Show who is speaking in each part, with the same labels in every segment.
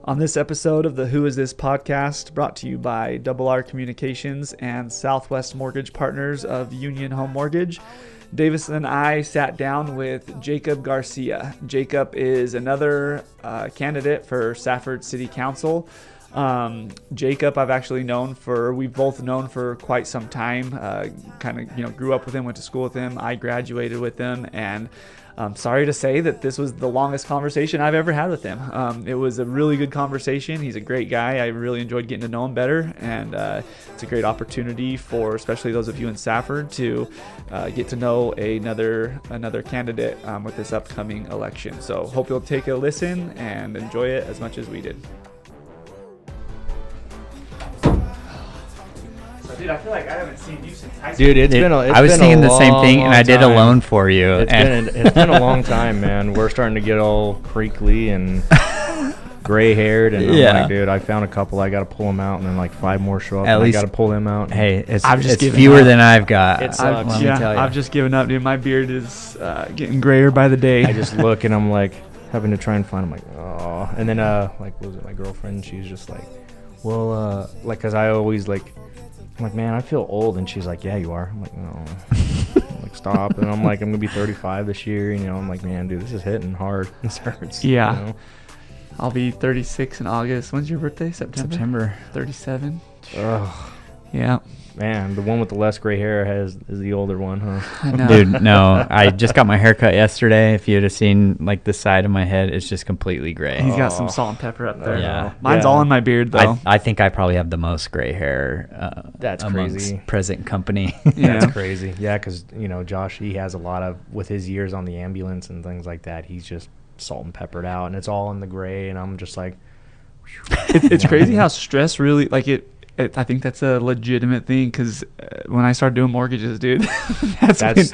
Speaker 1: On this episode of the Who Is This podcast, brought to you by Double R Communications and Southwest Mortgage Partners of Union Home Mortgage, Davis and I sat down with Jacob Garcia. Jacob is another candidate for Safford City Council. Jacob we've both known for quite some time, grew up with him, went to school with him. I graduated with him, and I'm sorry to say that this was the longest conversation I've ever had with him. It was a really good conversation. He's a great guy. I really enjoyed getting to know him better, and it's a great opportunity for especially those of you in Safford to get to know another candidate with this upcoming election. So hope you'll take a listen and enjoy it as much as we did. Dude, I feel like I haven't seen you since high school.
Speaker 2: Dude,
Speaker 3: I was thinking the same thing, and I did a loan for you.
Speaker 2: It's been a long time, man. We're starting to get all crinkly and gray-haired, and I'm like, dude, I found a couple. I got to pull them out, and then like 5 more show up.
Speaker 3: At least
Speaker 2: I got to pull them out.
Speaker 3: Hey, it's
Speaker 1: fewer
Speaker 3: fewer than I've got.
Speaker 2: It sucks.
Speaker 1: I've just given up, dude. My beard is getting grayer by the day.
Speaker 2: I just look, and I'm like having to try and find. I'm like, oh, and then what was it? My girlfriend, she's just like, well, because I always like. I'm like, man, I feel old. And she's like, yeah, you are. I'm like, no. I'm like, stop. And I'm like, I'm going to be 35 this year. I'm like, man, dude, this is hitting hard. This hurts.
Speaker 1: Yeah. I'll be 36 in August. When's your birthday? September. 37.
Speaker 2: Ugh.
Speaker 1: Yeah.
Speaker 2: Man, the one with the less gray hair is the older one, huh?
Speaker 1: I know.
Speaker 3: Dude, no. I just got my hair cut yesterday. If you'd have seen like the side of my head, it's just completely gray.
Speaker 1: He's got some salt and pepper up there.
Speaker 3: Yeah.
Speaker 1: Mine's all in my beard, though.
Speaker 3: I think I probably have the most gray hair
Speaker 2: That's
Speaker 3: amongst
Speaker 2: crazy.
Speaker 3: present company.
Speaker 1: Yeah.
Speaker 2: That's crazy. Yeah, because, Josh, he has a lot of, with his years on the ambulance and things like that, he's just salt and peppered out, and it's all in the gray, and I'm just like.
Speaker 1: It's crazy how stress really, I think that's a legitimate thing, because when I started doing mortgages, dude, that's when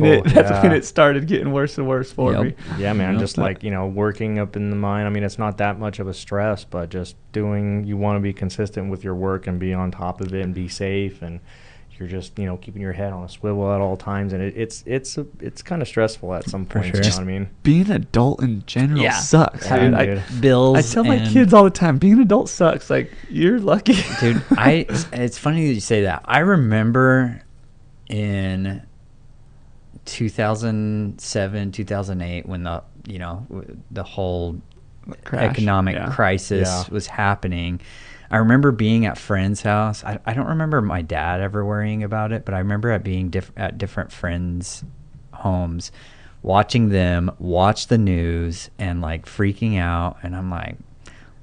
Speaker 1: it started getting worse and worse for me.
Speaker 2: Yeah, man, just working up in the mine. I mean, it's not that much of a stress, but just you want to be consistent with your work and be on top of it and be safe, and you're just keeping your head on a swivel at all times, and it's kind of stressful at some point.
Speaker 3: Sure.
Speaker 2: You know what I mean?
Speaker 1: Being an adult in general sucks,
Speaker 2: Yeah,
Speaker 1: dude.
Speaker 2: dude.
Speaker 3: Bills.
Speaker 1: I tell my kids all the time, being an adult sucks. Like, you're lucky.
Speaker 3: Dude, it's funny that you say that. I remember in 2007, 2008, when the whole economic crisis was happening. I remember being at friends' house. I don't remember my dad ever worrying about it, but I remember being at different friends' homes, watching them watch the news and freaking out. And I'm like,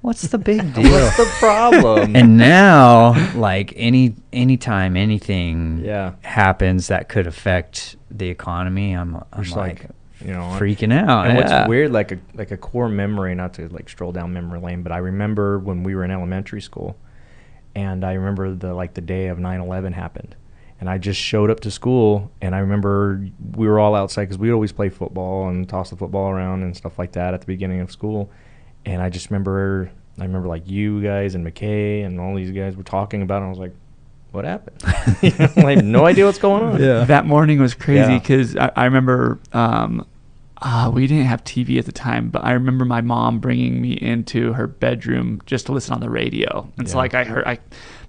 Speaker 3: what's the big deal?
Speaker 2: What's the problem?
Speaker 3: And now, anytime anything happens that could affect the economy, I'm like freaking out.
Speaker 2: And what's weird, like a core memory, not to stroll down memory lane, but I remember when we were in elementary school, and I remember the day of 9/11 happened, and I just showed up to school, and I remember we were all outside because we'd always play football and toss the football around and stuff like that at the beginning of school, and I remember you guys and McKay and all these guys were talking about it, and I was like, what happened? I have no idea what's going on.
Speaker 1: Yeah. That morning was crazy because I remember we didn't have TV at the time, but I remember my mom bringing me into her bedroom just to listen on the radio. And so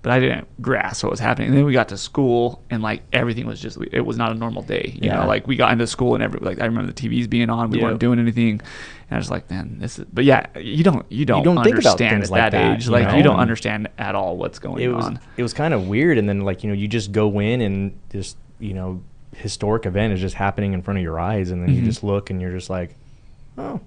Speaker 1: but I didn't grasp what was happening. And then we got to school, and everything was it was not a normal day. You know, we got into school and I remember the TVs being on. We weren't doing anything. And I was like, man, this is, but you don't understand at that age. You don't understand at all what's going on.
Speaker 2: It was kind of weird. And then you just go in and this, historic event is just happening in front of your eyes. And then you just look and you're just like, oh,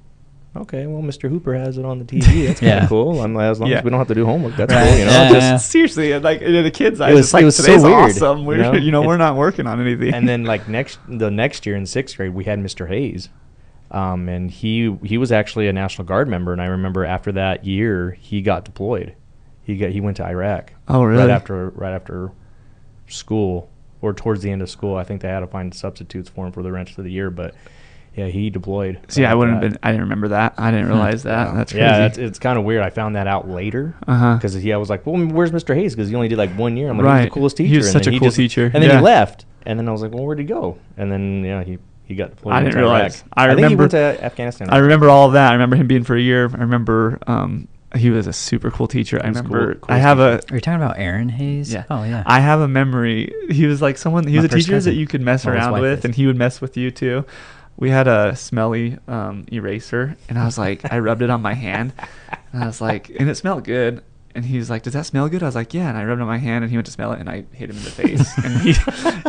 Speaker 2: okay, well, Mr. Hooper has it on the TV. That's kind of cool. As long as we don't have to do homework, that's cool.
Speaker 1: Seriously, in the kids' eyes,
Speaker 2: it was
Speaker 1: today's
Speaker 2: so weird.
Speaker 1: Awesome. We're not working on anything.
Speaker 2: And then the next year in 6th grade, we had Mr. Hayes. And he was actually a National Guard member, and I remember after that year he got deployed. He went to Iraq.
Speaker 1: Oh, really?
Speaker 2: Right after school, or towards the end of school. I think they had to find substitutes for him for the rest of the year, but yeah, he deployed.
Speaker 1: See, I didn't remember that. I didn't realize that. That's crazy.
Speaker 2: Yeah, it's kind of weird. I found that out later because I was like, well, where's Mr. Hayes? Because he only did 1 year. I'm like, he's the coolest teacher.
Speaker 1: He was such a cool teacher.
Speaker 2: And then he left, and then I was like, well, where'd he go? And then he got deployed.
Speaker 1: I didn't realize.
Speaker 2: I think he went to Afghanistan.
Speaker 1: I remember all of that. I remember him being for a year. I remember He was a super cool teacher. I remember.
Speaker 2: Cool
Speaker 1: I have
Speaker 3: Are you talking about Aaron Hayes?
Speaker 1: Yeah.
Speaker 3: Oh yeah.
Speaker 1: I have a memory. He was like someone. He was a teacher that you could mess
Speaker 3: Well, his
Speaker 1: around
Speaker 3: wife
Speaker 1: with,
Speaker 3: is.
Speaker 1: and he would mess with you too. We had a smelly eraser, and I was like, I rubbed it on my hand, and I was like, and it smelled good. And he was like, "Does that smell good?" I was like, "Yeah." And I rubbed it on my hand, and he went to smell it, and I hit him in the face.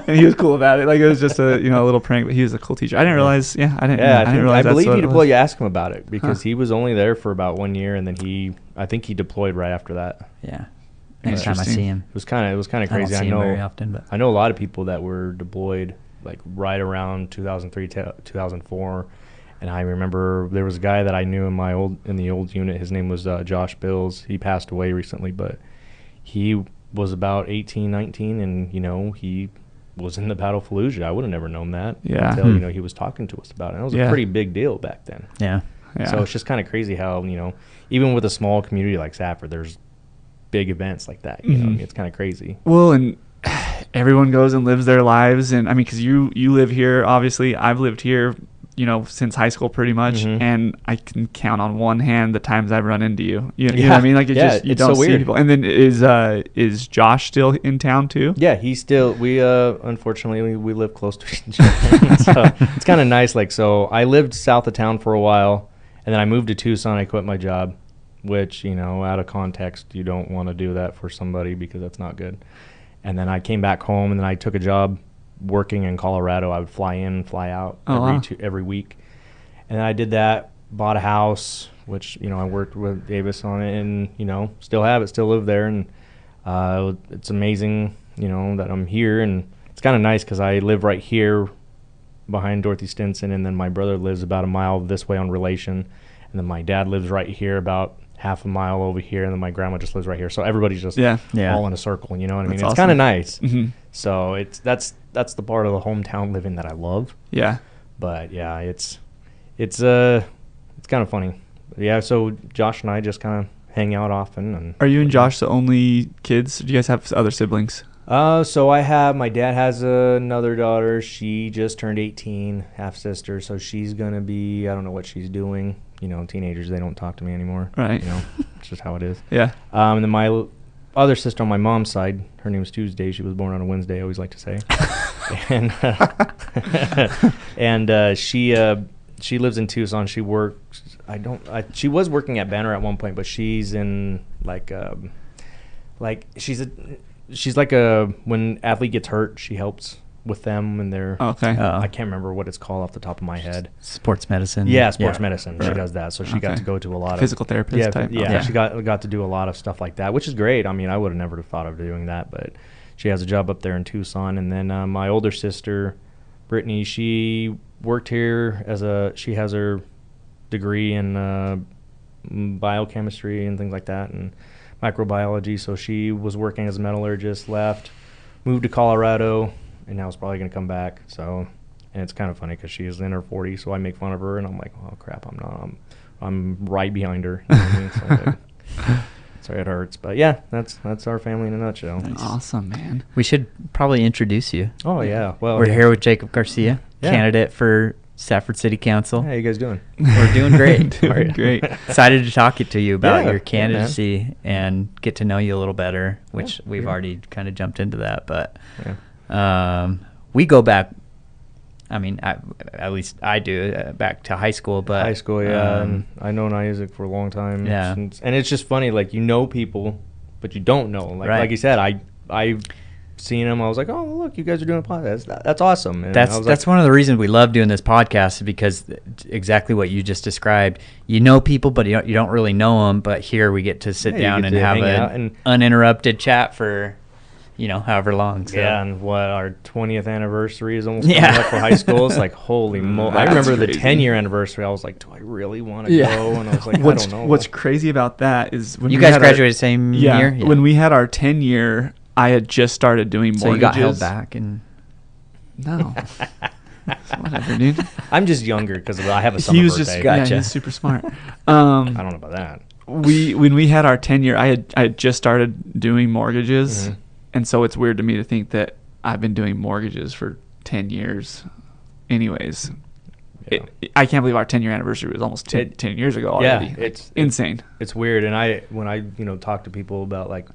Speaker 1: and he was cool about it. Like, it was just a little prank, but he was a cool teacher. I didn't realize. Yeah, I didn't.
Speaker 2: Yeah,
Speaker 1: I didn't realize.
Speaker 2: I believe
Speaker 1: that's
Speaker 2: he
Speaker 1: what it
Speaker 2: deployed.
Speaker 1: was.
Speaker 2: You asked him about it because he was only there for about 1 year, and then I think he deployed right after that.
Speaker 3: Yeah. Next time I see him.
Speaker 2: It was kind of
Speaker 3: I don't
Speaker 2: crazy.
Speaker 3: see him very often, but
Speaker 2: I know a lot of people that were deployed like right around 2003, 2004. And I remember there was a guy that I knew in the old unit. His name was Josh Bills. He passed away recently, but he was about 18, 19, and he was in the Battle of Fallujah. I would have never known that until he was talking to us about it. And it was a pretty big deal back then.
Speaker 3: Yeah.
Speaker 2: So it's just kind of crazy how even with a small community like Safford, there's big events like that. It's kind of crazy.
Speaker 1: Well, and everyone goes and lives their lives, and I mean, because you live here, obviously. I've lived here, since high school pretty much, and I can count on one hand the times I've run into you. You know what I mean? Like, you don't see people. And then is Josh still in town too?
Speaker 2: Yeah, he's still. We unfortunately we live close to each other, so it's kind of nice. Like, so I lived south of town for a while, and then I moved to Tucson. I quit my job, which out of context, you don't want to do that for somebody because that's not good. And then I came back home, and then I took a job working in Colorado. I would fly in, fly out every week, and then I did that. Bought a house, which I worked with Davis on it, and still have it, still live there, and it's amazing that I'm here, and it's kind of nice because I live right here behind Dorothy Stinson, and then my brother lives about a mile this way on Relation, and then my dad lives right here about half a mile over here, and then my grandma just lives right here. So everybody's just all in a circle. You know what I mean? It's
Speaker 1: awesome.
Speaker 2: kind of nice. Mm-hmm. So that's the part of the hometown living that I love.
Speaker 1: Yeah.
Speaker 2: But yeah, it's kind of funny. But yeah. So Josh and I just kind of hang out often. And
Speaker 1: are you and Josh the only kids? Or do you guys have other siblings?
Speaker 2: So my dad has another daughter. She just turned 18, half sister. So she's gonna be, I don't know what she's doing. Teenagers, they don't talk to me anymore.
Speaker 1: Right.
Speaker 2: It's just how it is. Yeah. And then my other sister on my mom's side, her name's Tuesday. She was born on a Wednesday, I always like to say. And she lives in Tucson. She works. She was working at Banner at one point, but she's in she's like when athlete gets hurt, she helps with them and their I can't remember what it's called off the top of my head.
Speaker 3: Sports medicine.
Speaker 2: Yeah, sports medicine. Right. She does that. So she got to go to a lot of
Speaker 1: physical therapist type.
Speaker 2: Yeah, she got to do a lot of stuff like that, which is great. I mean, I would have never thought of doing that, but she has a job up there in Tucson. And then my older sister, Brittany, she worked here she has her degree in biochemistry and things like that and microbiology. So she was working as a metallurgist, left, moved to Colorado, and now is probably going to come back. So, and it's kind of funny because she is in her 40s, so I make fun of her, and I'm like, oh crap, I'm not. I'm right behind her. You know what I mean? So sorry, it hurts, but yeah, that's our family in a nutshell.
Speaker 1: Nice. Awesome, man.
Speaker 3: We should probably introduce you.
Speaker 2: Oh yeah, well
Speaker 3: we're here with Jacob Garcia, candidate for Safford City Council.
Speaker 2: How you guys doing?
Speaker 3: We're doing great.
Speaker 1: Doing great.
Speaker 3: Excited to talk to you about your candidacy and get to know you a little better, which we've already kind of jumped into that, but. Yeah. We go back. I mean, at least I do back to high school. But
Speaker 2: high school, yeah. And I known Isaac for a long time.
Speaker 3: Yeah,
Speaker 2: and it's just funny, like people, but you don't know. Like you said, I've seen him. I was like, oh look, you guys are doing a podcast. That's awesome. And
Speaker 3: that's one of the reasons we love doing this podcast is because exactly what you just described. People, but you don't really know them. But here we get to sit down and have an uninterrupted chat for. However long. So.
Speaker 2: Yeah, and our 20th anniversary is almost coming up for high school. It's like, holy moly. I remember the 10-year anniversary. I was like, do I really want to go? And I was like, I don't know.
Speaker 1: What's crazy about that is when
Speaker 3: you guys graduated the same year?
Speaker 1: Yeah. When we had our 10-year, I had just started doing mortgages.
Speaker 3: So you got held back?
Speaker 1: No. Whatever, dude.
Speaker 2: I'm just younger because I have a summer birthday.
Speaker 1: Gotcha. He's super smart.
Speaker 2: I don't know about that.
Speaker 1: When we had our 10-year, I had just started doing mortgages. Mm-hmm. And so it's weird to me to think that I've been doing mortgages for 10 years anyways. I can't believe our 10-year anniversary was almost 10 years ago already.
Speaker 2: Yeah,
Speaker 1: it's insane.
Speaker 2: It's weird. And when I talk to people about like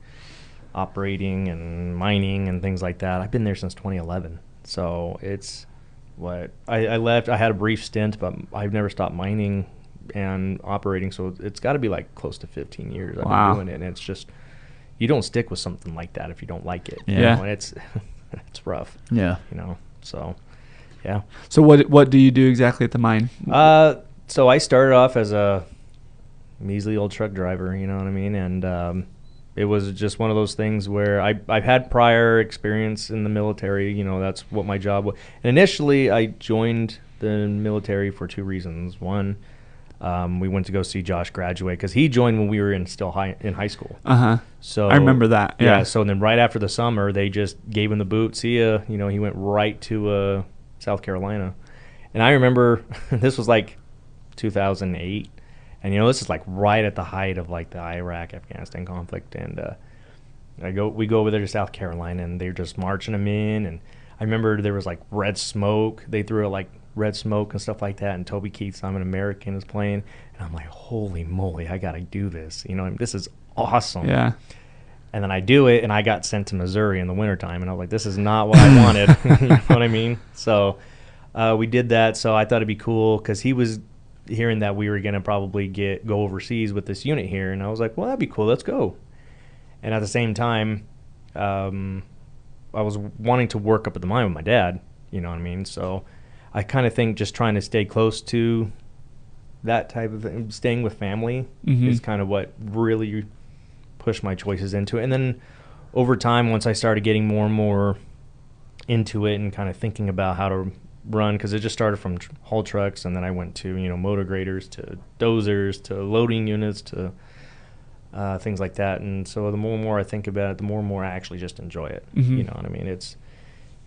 Speaker 2: operating and mining and things like that, I've been there since 2011. So it's I left. I had a brief stint, but I've never stopped mining and operating. So it's got to be like close to 15 years I've been doing it. And it's just, you don't stick with something like that if you don't like it.
Speaker 1: Yeah.
Speaker 2: And it's rough.
Speaker 3: Yeah.
Speaker 2: So yeah.
Speaker 1: So what do you do exactly at the mine?
Speaker 2: So I started off as a measly old truck driver, you know what I mean? And it was just one of those things where I've had prior experience in the military. That's what my job was. And initially, I joined the military for two reasons. One, we went to go see Josh graduate because he joined when we were in high school. So
Speaker 1: I remember that. Yeah.
Speaker 2: So then right after the summer, they just gave him the boot. See ya. He went right to South Carolina. And I remember this was like 2008. And this is like right at the height of like the Iraq-Afghanistan conflict, and we go over there to South Carolina, and they're just marching them in. And I remember there was like red smoke. They threw like red smoke and stuff like that. And Toby Keith's "I'm an American" is playing, and I'm like, holy moly, I gotta do this. This is awesome.
Speaker 1: Yeah.
Speaker 2: And then I do it, and I got sent to Missouri in the wintertime, and I was like, this is not what I wanted. You know what I mean? So we did that. So I thought it'd be cool because he was hearing that we were going to probably go overseas with this unit here. And I was like, well, that'd be cool. Let's go. And at the same time, I was wanting to work up at the mine with my dad, you know what I mean? So I kind of think just trying to stay close to that type of thing, staying with family is kind of what really pushed my choices into it. And then over time, once I started getting more and more into it and kind of thinking about how to run, because it just started from haul trucks, and then I went to motor graders, to dozers, to loading units, to things like that. And so the more and more I think about it, the more and more I actually just enjoy it. You know what I mean? It's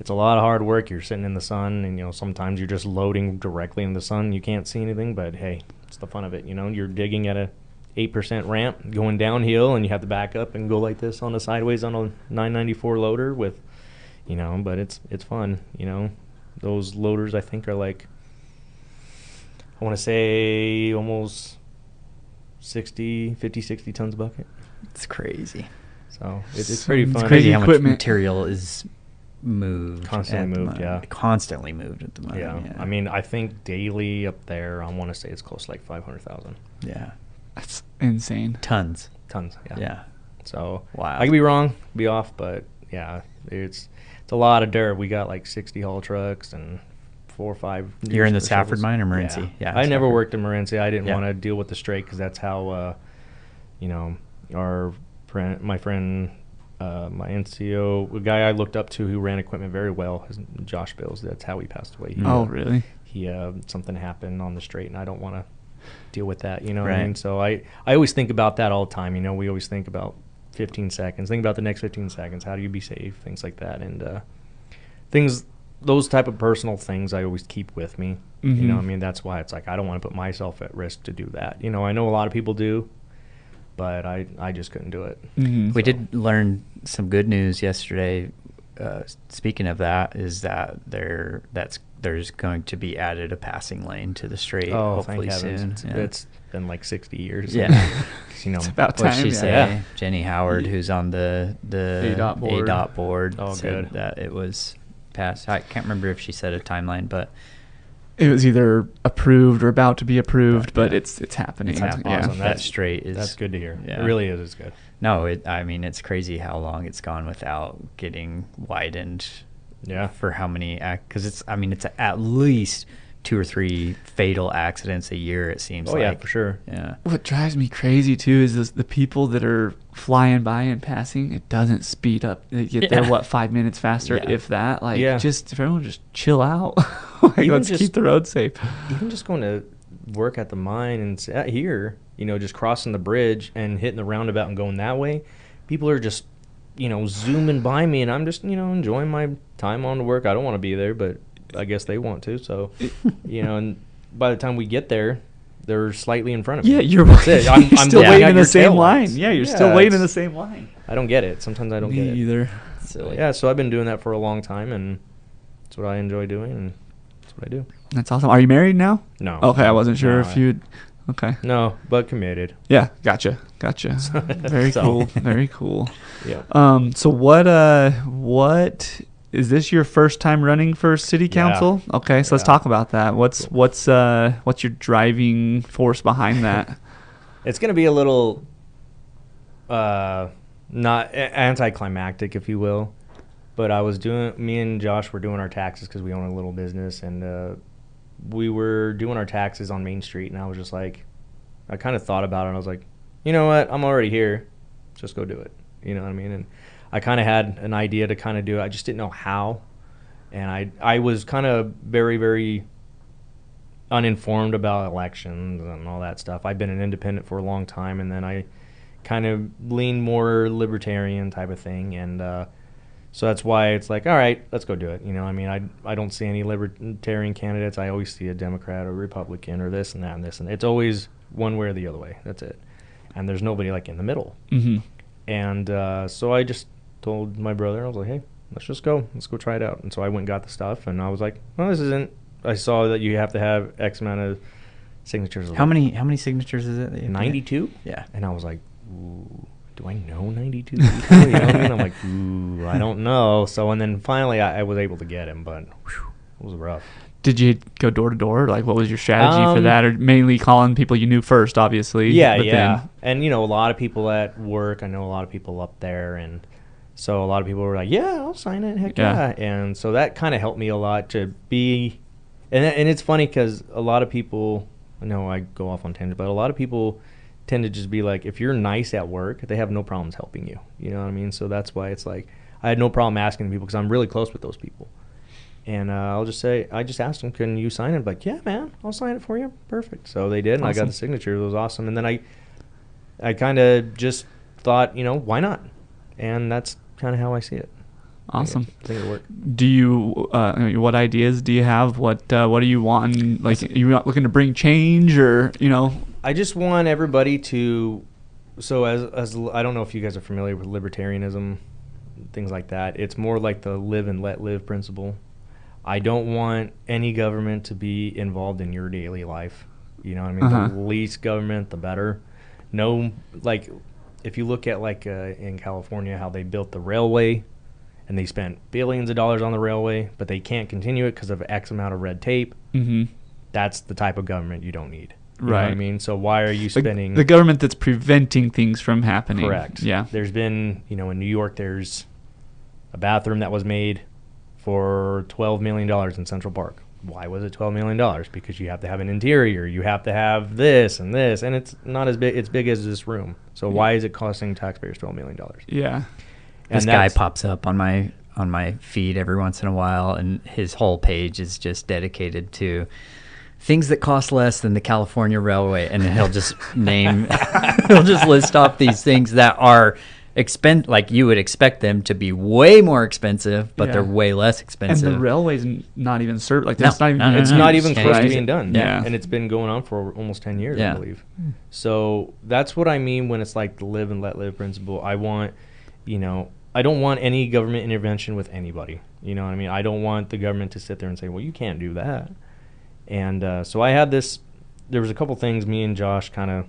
Speaker 2: a lot of hard work. You're sitting in the sun, and sometimes you're just loading directly in the sun. You can't see anything, but hey, it's the fun of it. You're digging at a 8% ramp going downhill, and you have to back up and go like this on the sideways on a 994 loader with but it's fun. Those loaders, I think, are like, I want to say almost 60 tons a bucket.
Speaker 3: It's crazy.
Speaker 2: So it's pretty fun.
Speaker 3: It's crazy how much material is moved.
Speaker 2: Constantly moved, yeah.
Speaker 3: Constantly moved at the moment.
Speaker 2: Yeah. I mean, I think daily up there, I want to say it's close to like 500,000.
Speaker 3: Yeah.
Speaker 1: That's insane.
Speaker 3: Tons,
Speaker 2: yeah.
Speaker 3: Yeah.
Speaker 2: So
Speaker 3: wow.
Speaker 2: I could be wrong, be off, but yeah, it's a lot of dirt. We got like 60 haul trucks and 4 or 5.
Speaker 3: You're in the Safford mine or Morenci?
Speaker 2: Yeah. I never worked in Morenci. I didn't want to deal with the straight because that's how, my friend, my NCO, the guy I looked up to who ran equipment very well, Josh Bills. That's how he passed away.
Speaker 1: Really?
Speaker 2: He something happened on the straight, and I don't want to deal with that. You know what
Speaker 3: right.
Speaker 2: I mean? So I always think about that all the time. We always think about 15 seconds. Think about the next 15 seconds. How do you be safe? Things like that. And those type of personal things I always keep with me. That's why it's like I don't want to put myself at risk to do that. I know a lot of people do, but I just couldn't do it.
Speaker 3: We did learn some good news yesterday. Speaking of that, is that there's going to be added a passing lane to the straight. Hopefully soon.
Speaker 2: It's been like 60 years.
Speaker 3: Yeah.
Speaker 1: It's about time.
Speaker 3: What she say? Jenny Howard, who's on the
Speaker 1: ADOT
Speaker 3: board, said
Speaker 2: good.
Speaker 3: that it was passed. I can't remember if she said a timeline, but
Speaker 1: it was either approved or about to be approved, but it's happening.
Speaker 3: It's happening.
Speaker 2: Awesome.
Speaker 3: Yeah. That straight is.
Speaker 2: That's good to hear.
Speaker 3: Yeah.
Speaker 2: It really is. It's good.
Speaker 3: No, it's crazy how long it's gone without getting widened.
Speaker 2: Yeah.
Speaker 3: For how many? Because it's at least 2 or 3 fatal accidents a year. It seems.
Speaker 2: Oh yeah, for sure.
Speaker 3: Yeah.
Speaker 1: What drives me crazy too is the people that are flying by and passing. It doesn't speed up. They get there 5 minutes faster, if that. Just if everyone just chill out. Let's keep the road safe.
Speaker 2: Even just going to work at the mine and here, just crossing the bridge and hitting the roundabout and going that way, people are just, zooming by me, and I'm just, enjoying my time on to work. I don't want to be there, but I guess they want to. So, and by the time we get there, they're slightly in front of me.
Speaker 1: Yeah, you're
Speaker 2: I'm
Speaker 1: still waiting in the same line. Yeah, you're still waiting in the same line.
Speaker 2: I don't get it. Sometimes I don't get it.
Speaker 1: Me either.
Speaker 2: So, yeah, so I've been doing that for a long time, and it's what I enjoy doing, and it's what I do.
Speaker 1: That's awesome. Are you married now?
Speaker 2: No.
Speaker 1: Okay, I wasn't sure
Speaker 2: No,
Speaker 1: if you'd. Okay.
Speaker 2: No, but committed.
Speaker 1: Yeah, gotcha. Very cool. Very cool.
Speaker 2: Yeah.
Speaker 1: So what is this your first time running for city council?
Speaker 2: Yeah.
Speaker 1: Okay, so let's talk about that. What's your driving force behind that?
Speaker 2: It's going to be a little not anticlimactic, if you will, but me and Josh were doing our taxes because we own a little business, and we were doing our taxes on Main Street, and I was just like, I kind of thought about it, and I was like, you know what, I'm already here, just go do it. You know what I mean? And I kind of had an idea to kind of do it. I just didn't know how, and I was kind of very, very uninformed about elections and all that stuff. I've been an independent for a long time, and then I kind of lean more libertarian type of thing, and so that's why it's like, all right, let's go do it. You know, I mean, I don't see any libertarian candidates. I always see a Democrat or Republican or this and that and this, and it's always one way or the other way. That's it. And there's nobody like in the middle.
Speaker 1: Mm-hmm.
Speaker 2: And so I just told my brother, I was like, hey, let's go try it out. And so I went and got the stuff, and I was like, well, this isn't. I saw that you have to have X amount of signatures.
Speaker 3: How many signatures is it?
Speaker 2: 92.
Speaker 3: Yeah.
Speaker 2: And I was like, ooh. Do I know 92 people? You know what I mean? I'm like, ooh, I don't know. So, and then finally I was able to get him, but whew, it was rough.
Speaker 1: Did you go door to door? Like, what was your strategy for that? Or mainly calling people you knew first, obviously?
Speaker 2: Yeah. And, you know, a lot of people at work, I know a lot of people up there. And so a lot of people were like, yeah, I'll sign it. Heck yeah. And so that kind of helped me a lot to be, and it's funny because a lot of people, I know I go off on tangent, but a lot of people tend to just be like, if you're nice at work, they have no problems helping you. You know what I mean? So that's why it's like, I had no problem asking people because I'm really close with those people. And I'll just say, I just asked them, can you sign it? Like, yeah, man, I'll sign it for you. Perfect. So they did, and awesome. I got the signature. It was awesome. And then I kind of just thought, you know, why not? And that's kind of how I see it.
Speaker 1: Awesome.
Speaker 2: I think it'll work.
Speaker 1: Do you, what ideas do you have? What do you want? Like, are you looking to bring change, or, you know?
Speaker 2: I just want everybody to, so as I don't know if you guys are familiar with libertarianism, things like that. It's more like the live and let live principle. I don't want any government to be involved in your daily life. You know what I mean? Uh-huh. The least government, the better. No, like, if you look at, like, in California, how they built the railway, and they spent billions of dollars on the railway, but they can't continue it because of X amount of red tape.
Speaker 1: Mm-hmm.
Speaker 2: That's the type of government you don't need. You
Speaker 1: right.
Speaker 2: know what I mean? So why are you spending...
Speaker 1: The government that's preventing things from happening.
Speaker 2: Correct.
Speaker 1: Yeah.
Speaker 2: There's been, you know, in New York, there's a bathroom that was made for $12 million in Central Park. Why was it $12 million? Because you have to have an interior. You have to have this, and it's not as big. It's big as this room. So why is it costing taxpayers $12 million?
Speaker 1: Yeah.
Speaker 3: This guy pops up on my feed every once in a while, and his whole page is just dedicated to things that cost less than the California Railway, and then he'll just he'll just list off these things that are like you would expect them to be way more expensive, but they're way less expensive.
Speaker 1: And the railway's not even served. Like that's not even.
Speaker 2: It's not even close to being done.
Speaker 1: Yeah.
Speaker 2: And it's been going on for almost 10 years, I believe. So that's what I mean when it's like the live and let live principle. I want, you know, I don't want any government intervention with anybody. You know what I mean? I don't want the government to sit there and say, well, you can't do that. And so I had this, there was a couple things me and Josh kind of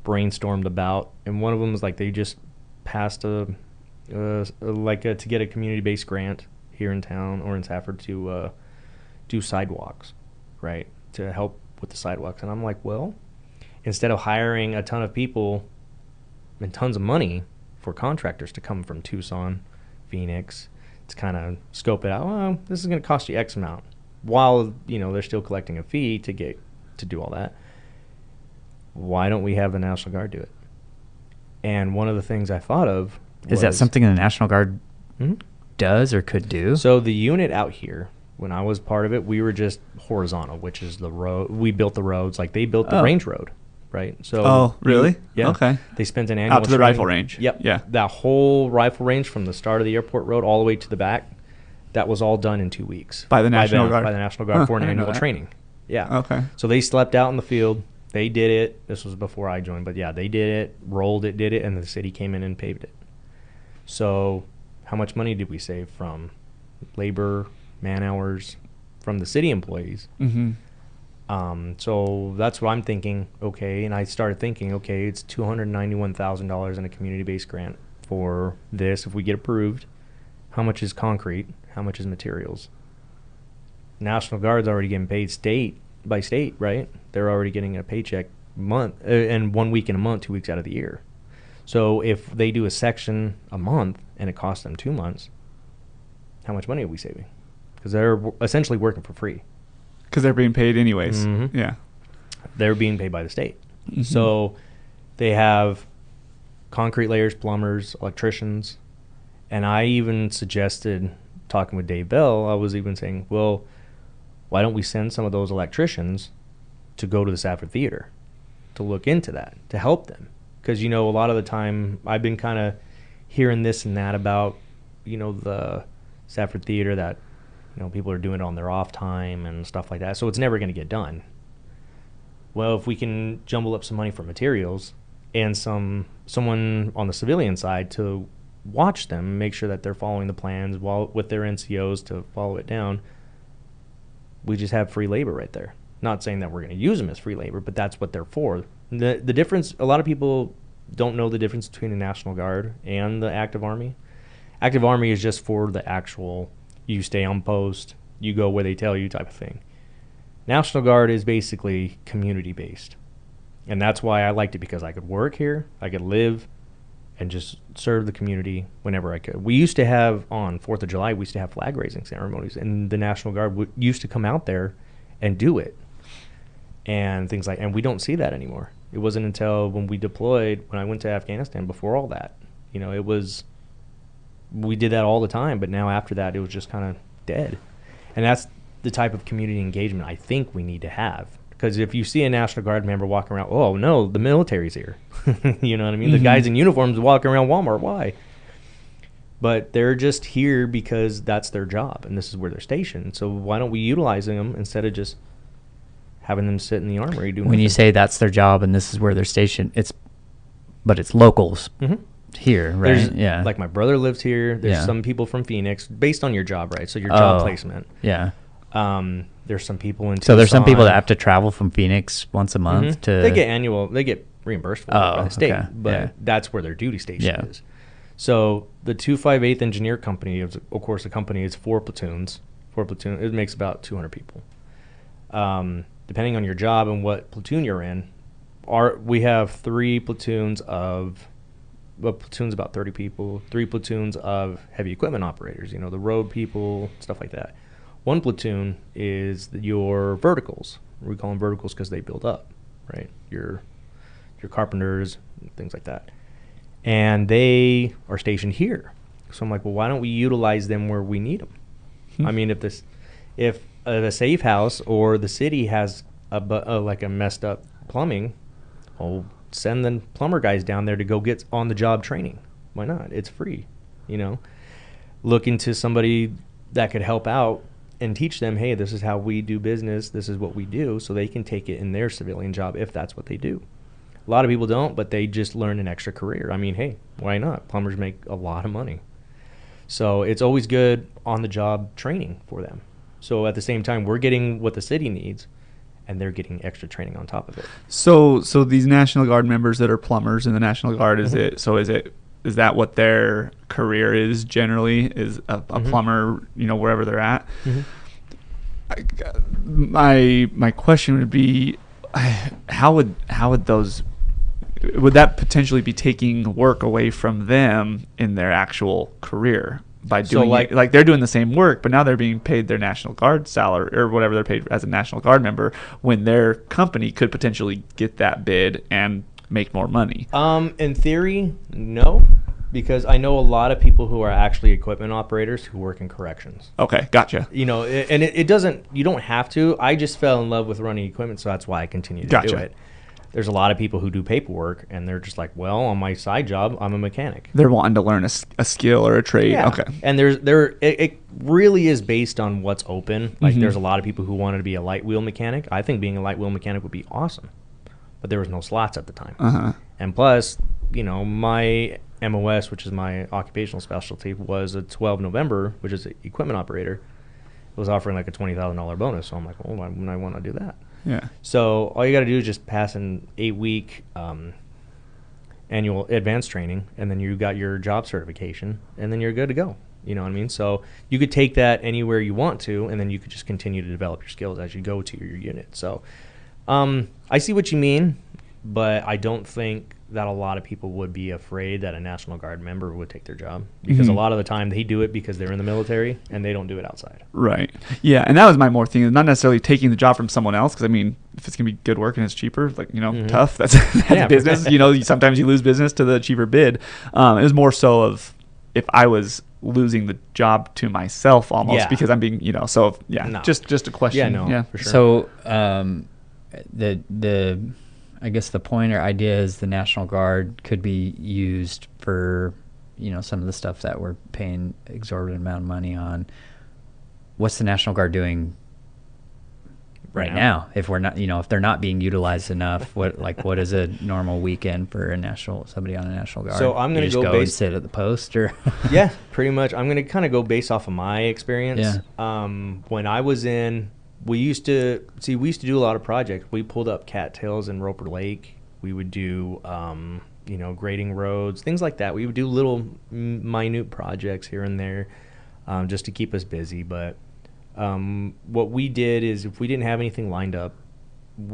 Speaker 2: brainstormed about. And one of them was like they just passed to get a community-based grant here in town or in Safford to do sidewalks, right, to help with the sidewalks. And I'm like, well, instead of hiring a ton of people and tons of money for contractors to come from Tucson, Phoenix, to kind of scope it out, well, this is going to cost you X amount, while, you know, they're still collecting a fee to do all that. Why don't we have the National Guard do it? And one of the things I thought of was,
Speaker 3: is that something the National Guard does or could do?
Speaker 2: So the unit out here, when I was part of it, we were just horizontal, which is the road. We built the roads, like they built the range road, right? So
Speaker 1: really?
Speaker 2: Yeah.
Speaker 1: Okay.
Speaker 2: They spent an annual
Speaker 1: out to the rifle range.
Speaker 2: Yep.
Speaker 1: Yeah.
Speaker 2: That whole rifle range from the start of the airport road all the way to the back, that was all done in 2 weeks
Speaker 1: by the National Guard.
Speaker 2: By the National Guard for an annual training. Yeah.
Speaker 1: Okay.
Speaker 2: So they slept out in the field. They did it. This was before I joined, but yeah, they did it, rolled it, did it, and the city came in and paved it. So how much money did we save from labor, man hours, from the city employees.
Speaker 1: Mm-hmm.
Speaker 2: So that's what I'm thinking. Okay, and I started thinking, okay, it's $291,000 in a community-based grant for this. If we get approved, how much is concrete? How much is materials? National Guard's already getting paid state by state, right? They're already getting a paycheck month and 1 week in a month, 2 weeks out of the year. So if they do a section a month and it costs them 2 months, how much money are we saving? Because they're essentially working for free.
Speaker 1: Because they're being paid anyways.
Speaker 2: Mm-hmm.
Speaker 1: Yeah.
Speaker 2: They're being paid by the state.
Speaker 1: Mm-hmm.
Speaker 2: So they have concrete layers, plumbers, electricians. And I even suggested, talking with Dave Bell, I was even saying, well, why don't we send some of those electricians to go to the Safford Theater to look into that, to help them? Because, a lot of the time I've been kind of hearing this and that about, the Safford Theater that, people are doing it on their off time and stuff like that. So it's never going to get done. Well, if we can jumble up some money for materials and someone on the civilian side to watch them, make sure that they're following the plans with their NCOs to follow it down, we just have free labor right there. Not saying that we're going to use them as free labor, but that's what they're for. The difference, a lot of people don't know the difference between the National Guard and the active Army. Active Army is just for the actual, you stay on post, you go where they tell you type of thing. National Guard is basically community-based. And that's why I liked it, because I could work here, I could live, and just serve the community whenever I could. We used to have, on 4th of July, we used to have flag raising ceremonies, and the National Guard used to come out there and do it. And things like, and we don't see that anymore. It wasn't until when we deployed, when I went to Afghanistan, before all that. We did that all the time, but now after that, it was just kind of dead. And that's the type of community engagement I think we need to have. Because if you see a National Guard member walking around, oh, no, the military's here. You know what I mean? Mm-hmm. The guys in uniforms walking around Walmart, why? But they're just here because that's their job, and this is where they're stationed. So why don't we utilize them instead of just having them sit in the armory doing
Speaker 3: When
Speaker 2: nothing?
Speaker 3: you say that's their job and this is where they're stationed, it's locals here, right?
Speaker 2: Yeah. Like my brother lives here. There's some people from Phoenix, based on your job, right? So your job placement.
Speaker 3: Yeah.
Speaker 2: There's some people in Tucson.
Speaker 3: So there's some people that have to travel from Phoenix once a month to...
Speaker 2: They get reimbursed for it by the state, but that's where their duty station is. So the 258th Engineer Company, of course, the company is 4 platoons. It makes about 200 people. Depending on your job and what platoon you're in, we have 3 platoons of... A platoon's about 30 people, 3 platoons of heavy equipment operators, the road people, stuff like that. 1 platoon is your verticals. We call them verticals because they build up, right? Your carpenters, things like that. And they are stationed here. So I'm like, well, why don't we utilize them where we need them? I mean, if the safe house or the city has like a messed up plumbing, send the plumber guys down there to go get on-the-job training. Why not? It's free, Look into somebody that could help out and teach them, hey, this is how we do business, this is what we do, so they can take it in their civilian job if that's what they do. A lot of people don't, but they just learn an extra career. I mean, hey, why not? Plumbers make a lot of money. So it's always good on-the-job training for them. So at the same time, we're getting what the city needs, and they're getting extra training on top of it.
Speaker 1: So these National Guard members that are plumbers in the National Guard, is that what their career is generally? Is a plumber, wherever they're at? My question would be, how would that potentially be taking work away from them in their actual career? By doing like they're doing the same work, but now they're being paid their National Guard salary or whatever they're paid as a National Guard member, when their company could potentially get that bid and make more money.
Speaker 2: In theory, no, because I know a lot of people who are actually equipment operators who work in corrections.
Speaker 1: Okay, gotcha.
Speaker 2: It doesn't. You don't have to. I just fell in love with running equipment, so that's why I continue to do it. There's a lot of people who do paperwork, and they're just like, well, on my side job, I'm a mechanic.
Speaker 1: They're wanting to learn a skill or a trade.
Speaker 2: Yeah.
Speaker 1: Okay.
Speaker 2: And it really is based on what's open. Like, there's a lot of people who wanted to be a light wheel mechanic. I think being a light wheel mechanic would be awesome, but there was no slots at the time. And plus, my MOS, which is my occupational specialty, was a 12 November, which is an equipment operator. was offering like a $20,000 bonus. So I'm like, well, why wouldn't I want to do that?
Speaker 1: Yeah.
Speaker 2: So all you got to do is just pass an 8-week annual advanced training, and then you got your job certification, and then you're good to go. You know what I mean? So you could take that anywhere you want to, and then you could just continue to develop your skills as you go to your unit. So I see what you mean, but I don't think that a lot of people would be afraid that a National Guard member would take their job, because a lot of the time they do it because they're in the military and they don't do it outside.
Speaker 1: Right. Yeah, and that was my more thing, not necessarily taking the job from someone else, because I mean, if it's gonna be good work and it's cheaper, like, you know, tough. That's business. You know, sometimes you lose business to the cheaper bid. It was more so of if I was losing the job to myself almost, because I'm being, you know, so just a question.
Speaker 2: For sure.
Speaker 3: So the I guess the point or idea is the National Guard could be used for, you know, some of the stuff that we're paying exorbitant amount of money on. What's the National Guard doing right now? If we're not, you know, if they're not being utilized enough, what is a normal weekend for somebody on a National Guard?
Speaker 2: So I'm going to go
Speaker 3: and sit at the post, or
Speaker 2: yeah, pretty much. I'm going to kind of go based off of my experience.
Speaker 3: Yeah.
Speaker 2: When I was in, we used to do a lot of projects. We pulled up cattails in Roper Lake. We would do, you know, grading roads, things like that. We would do little minute projects here and there, just to keep us busy. But what we did is, if we didn't have anything lined up,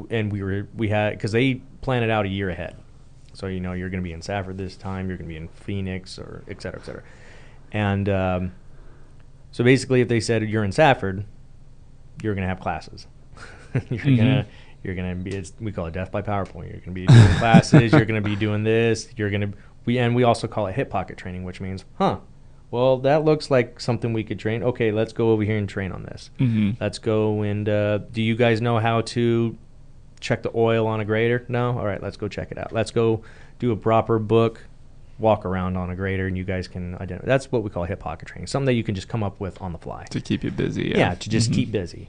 Speaker 2: and we had, because they plan it out a year ahead. So, you know, you're going to be in Safford this time, you're going to be in Phoenix, or et cetera, et cetera. And so basically, if they said you're in Safford, you're going to have classes. You're gonna be, we call it death by PowerPoint. You're gonna be doing classes. You're gonna be doing this. We also call it hip pocket training, which means, well, that looks like something we could train. Okay, let's go over here and train on this. Let's go and do you guys know how to check the oil on a grader? No? All right, let's go check it out. Let's go do a proper book walk around on a grader, and you guys can identify. That's what we call hip pocket training, something that you can just come up with on the fly
Speaker 1: to keep you busy.
Speaker 2: Yeah, to just keep busy.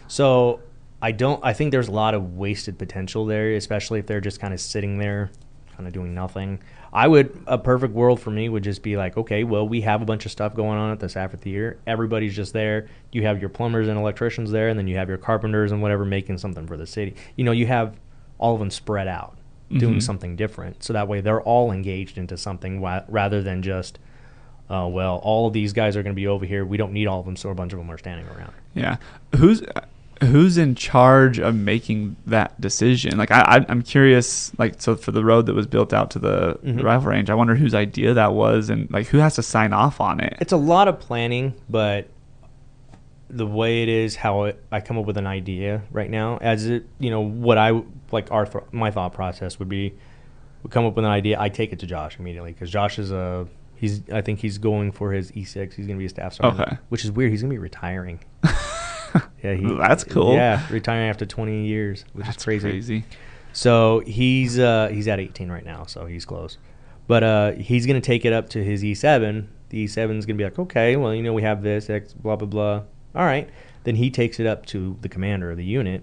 Speaker 2: So I think there's a lot of wasted potential there, especially if they're just kind of sitting there kind of doing nothing. A perfect world for me would just be like, okay, well, we have a bunch of stuff going on at the Safford Theater. Everybody's just there. You have your plumbers and electricians there, and then you have your carpenters and whatever making something for the city. You know, you have all of them spread out doing something different. So that way they're all engaged into something rather than just, well, all of these guys are going to be over here. We don't need all of them, so a bunch of them are standing around.
Speaker 1: Yeah. Who's in charge of making that decision? Like, I'm curious, like, so for the road that was built out to the rifle range, I wonder whose idea that was, and like who has to sign off on it.
Speaker 2: It's a lot of planning, but the way it is, I come up with an idea right now, as it, you know, what I like, my thought process would be, we come up with an idea, I take it to Josh immediately, because Josh is I think he's going for his E6. He's going to be a staff sergeant, which is weird. He's going to be retiring. Yeah,
Speaker 1: that's cool.
Speaker 2: Yeah, retiring after 20 years, which is crazy. So he's at 18 right now, so he's close. But he's going to take it up to his E7. The E7 is going to be like, okay, well, you know, we have this, X, blah, blah, blah. All right. Then he takes it up to the commander of the unit,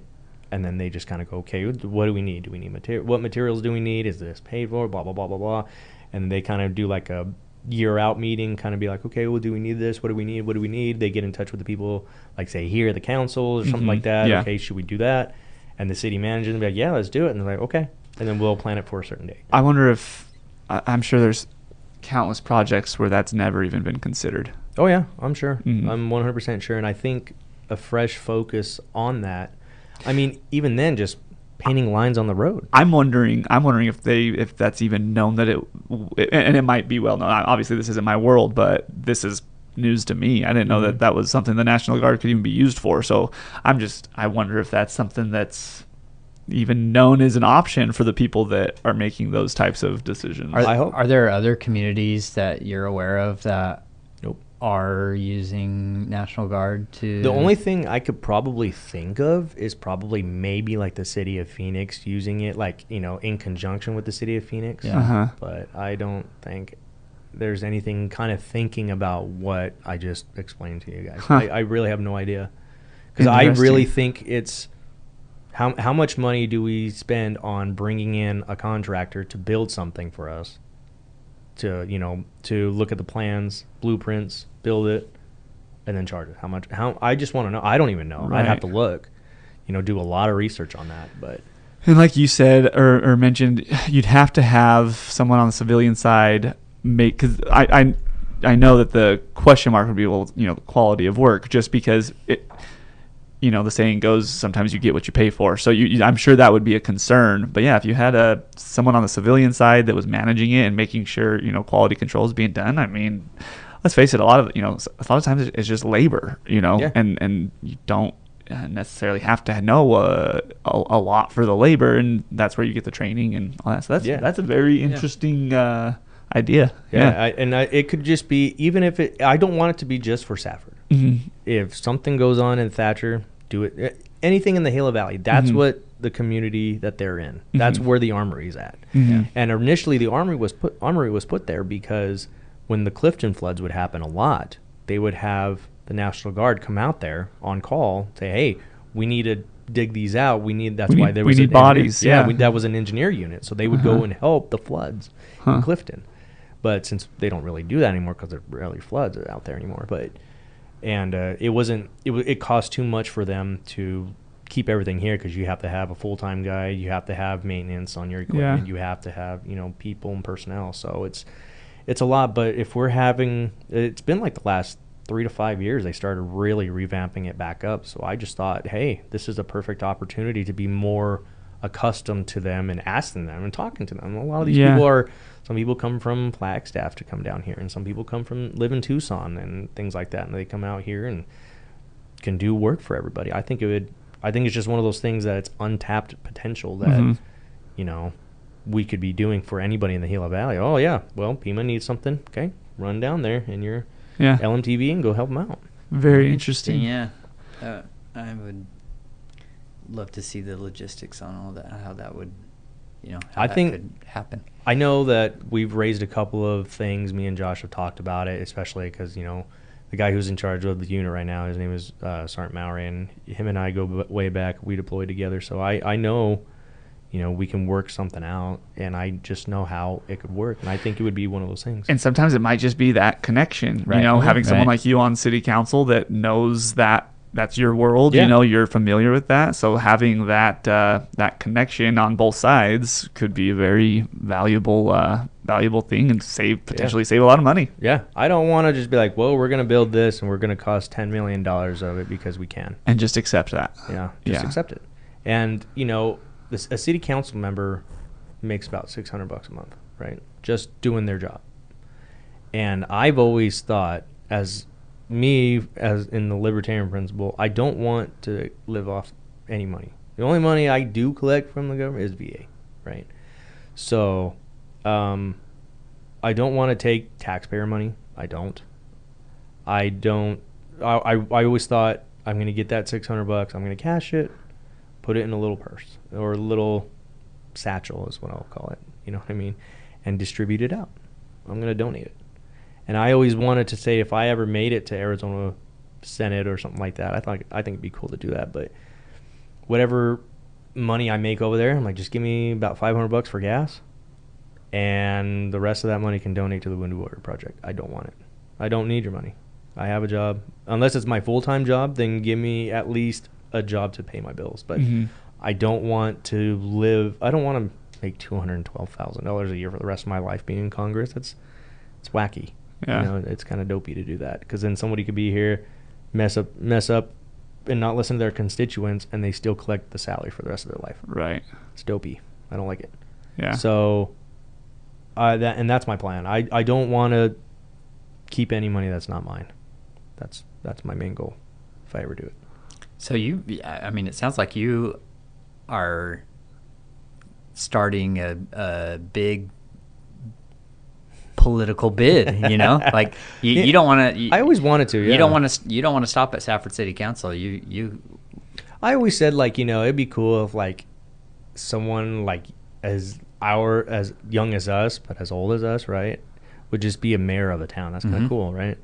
Speaker 2: and then they just kind of go, okay, what do we need? Do we need material? What materials do we need? Is this paid for? Blah, blah, blah, blah, blah. And they kind of do like a year-out meeting, kind of be like, okay, well, do we need this? What do we need? What do we need? They get in touch with the people, like, say, here, the council or something like that.
Speaker 1: Yeah.
Speaker 2: Okay, should we do that? And the city manager will be like, yeah, let's do it. And they're like, okay. And then we'll plan it for a certain date.
Speaker 1: I wonder if, I'm sure there's countless projects where that's never even been considered.
Speaker 2: Oh, yeah, I'm sure. I'm 100% sure. And I think a fresh focus on that, I mean, even then, just painting lines on the road.
Speaker 1: I'm wondering if that's even known, that and it might be well known. Obviously, this isn't my world, but this is news to me. I didn't know that was something the National Guard could even be used for. So I wonder if that's something that's even known as an option for the people that are making those types of decisions.
Speaker 3: Are there other communities that you're aware of that are using National Guard to...
Speaker 2: The only thing I could probably think of is probably maybe like the city of Phoenix using it, like, you know, in conjunction with the city of Phoenix.
Speaker 1: Yeah.
Speaker 2: But I don't think there's anything kind of thinking about what I just explained to you guys. I really have no idea. Because I really think it's... How much money do we spend on bringing in a contractor to build something for us? To look at the plans, blueprints, build it, and then charge it. How I just want to know. I don't even know.
Speaker 1: Right.
Speaker 2: I'd have to look, do a lot of research on that. But
Speaker 1: and like you said or mentioned, you'd have to have someone on the civilian side because I know that the question mark would be, well, the quality of work, just because it, the saying goes, sometimes you get what you pay for. So I'm sure that would be a concern. But yeah, if you had someone on the civilian side that was managing it and making sure, quality control is being done, I mean, let's face it, a lot of times it's just labor, and you don't necessarily have to know a lot for the labor, and that's where you get the training and all that. So that's a very interesting idea.
Speaker 2: It could just be, even if I don't want it to be just for Safford. Mm-hmm. If something goes on in Thatcher, do it. Anything in the Gila Valley, that's what the community that they're in. That's where the armory is at. Mm-hmm. And initially, the armory was put there because when the Clifton floods would happen a lot, they would have the National Guard come out there on call, say, "Hey, we need to dig these out. We need
Speaker 1: bodies."
Speaker 2: That was an engineer unit, so they would go and help the floods in Clifton. But since they don't really do that anymore because there rarely floods out there anymore, it cost too much for them to keep everything here, because you have to have a full-time guy, you have to have maintenance on your equipment, you have to have people and personnel. So it's a lot. But if it's been like the last 3 to 5 years they started really revamping it back up. So I just thought, hey, this is a perfect opportunity to be more accustomed to them and asking them and talking to them. A lot of these some people come from Flagstaff to come down here, and some people live in Tucson and things like that, and they come out here and can do work for everybody. I think it's just one of those things that it's untapped potential that we could be doing for anybody in the Gila Valley. Oh yeah, well, Pima needs something. Okay, run down there in your LMTV and go help them out.
Speaker 1: Very interesting.
Speaker 3: Yeah, I would love to see the logistics on all that, how that would, how that could happen.
Speaker 2: I know that we've raised a couple of things. Me and Josh have talked about it, especially because, the guy who's in charge of the unit right now, his name is Sergeant Mowry, and him and I go way back. We deployed together. So I know, we can work something out, and I just know how it could work. And I think it would be one of those things.
Speaker 1: And sometimes it might just be that connection, having someone like you on city council that knows that's your world, you're familiar with that. So having that connection on both sides could be a very valuable thing, and potentially save a lot of money.
Speaker 2: Yeah, I don't want to just be like, well, we're going to build this and we're going to cost $10 million of it because we can.
Speaker 1: And just accept that.
Speaker 2: Yeah, accept it. And, a city council member makes about $600 a month, right? Just doing their job. And I've always thought, as in the libertarian principle, I don't want to live off any money. The only money I do collect from the government is VA, right? So I don't want to take taxpayer money. I always thought, I'm going to get that $600, I'm going to cash it, put it in a little purse or a little satchel is what I'll call it, you know what I mean, and distribute it out. I'm going to donate it. And I always wanted to say, if I ever made it to Arizona Senate or something like that, I think it'd be cool to do that. But whatever money I make over there, I'm like, just give me about $500 for gas, and the rest of that money can donate to the Wounded Warrior Project. I don't want it. I don't need your money. I have a job. Unless it's my full-time job, then give me at least a job to pay my bills. But I don't want to make $212,000 a year for the rest of my life being in Congress. It's wacky. Yeah. It's kind of dopey to do that, because then somebody could be here, mess up and not listen to their constituents, and they still collect the salary for the rest of their life. Right. It's dopey. I don't like it. Yeah. So that's my plan. I don't want to keep any money that's not mine. That's my main goal if I ever do it.
Speaker 3: So it sounds like you are starting a big political bid, like you don't want to.
Speaker 2: I always wanted to. Yeah.
Speaker 3: You don't want to stop at Safford City Council.
Speaker 2: I always said, it'd be cool if someone as young as us but as old as us, right, would just be a mayor of a town. That's kind of cool, right?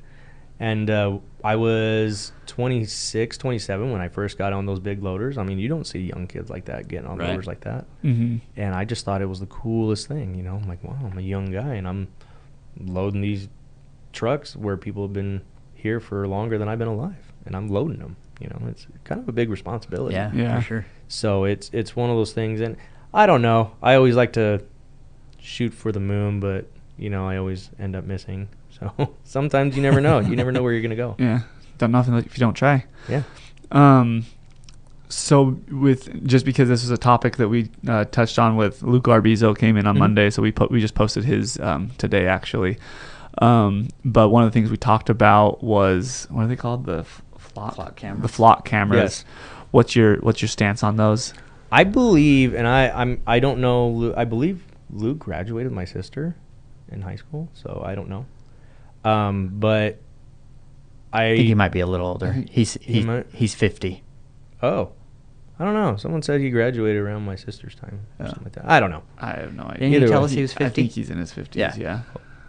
Speaker 2: And I was 26, 27 when I first got on those big loaders. I mean, you don't see young kids like that getting on loaders like that. And I just thought it was the coolest thing. I'm like, wow, I'm a young guy and I'm loading these trucks where people have been here for longer than I've been alive, and I'm loading them. It's kind of a big responsibility.
Speaker 3: Yeah, for sure.
Speaker 2: So it's one of those things, and I don't know. I always like to shoot for the moon, but I always end up missing. So sometimes you never know. You never know where you're gonna go.
Speaker 1: Yeah, done nothing if you don't try.
Speaker 2: Yeah.
Speaker 1: So just because this is a topic that we touched on with Luke Arbizo came in on Monday, so we just posted his today actually. But one of the things we talked about was, what are they called? The flock cameras. The flock cameras. Yes. What's your stance on those?
Speaker 2: I believe, and I don't know. I believe Luke graduated with my sister in high school, so I don't know. But I
Speaker 3: think he might be a little older. He's 50.
Speaker 2: Oh, I don't know. Someone said he graduated around my sister's time or something like that. I don't know.
Speaker 1: I have no idea.
Speaker 3: Didn't you tell us he was 50?
Speaker 1: I think he's in his 50s. Yeah.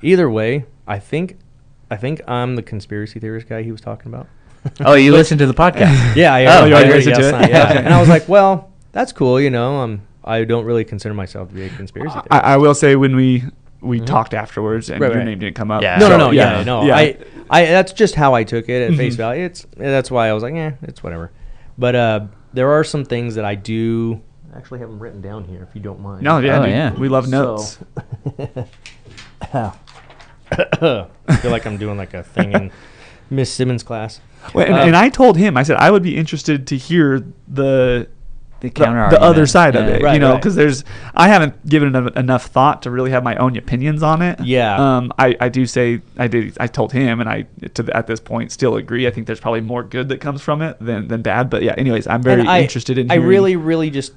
Speaker 2: Either way, I think I'm the conspiracy theorist guy he was talking about.
Speaker 3: Oh, you listened to the podcast?
Speaker 2: Yeah.
Speaker 1: You already listened to it?
Speaker 2: Yeah. And I was like, well, that's cool. I don't really consider myself to be a conspiracy theorist.
Speaker 1: I will say when we talked afterwards and your name didn't come up.
Speaker 2: Yeah. No. Yeah. I that's just how I took it at face value. That's why I was like, it's whatever. But there are some things that I do actually have them written down here, if you don't mind.
Speaker 1: No, yeah, we love notes.
Speaker 2: I feel like I'm doing like a thing in Miss Simmons' class.
Speaker 1: Well, and I told him, I said I would be interested to hear the other side of it,
Speaker 2: right,
Speaker 1: because I haven't given it enough thought to really have my own opinions on it.
Speaker 2: Yeah.
Speaker 1: I do say I told him, and at this point still agree. I think there's probably more good that comes from it than bad. But yeah, anyways, I'm very interested in hearing.
Speaker 2: I really just,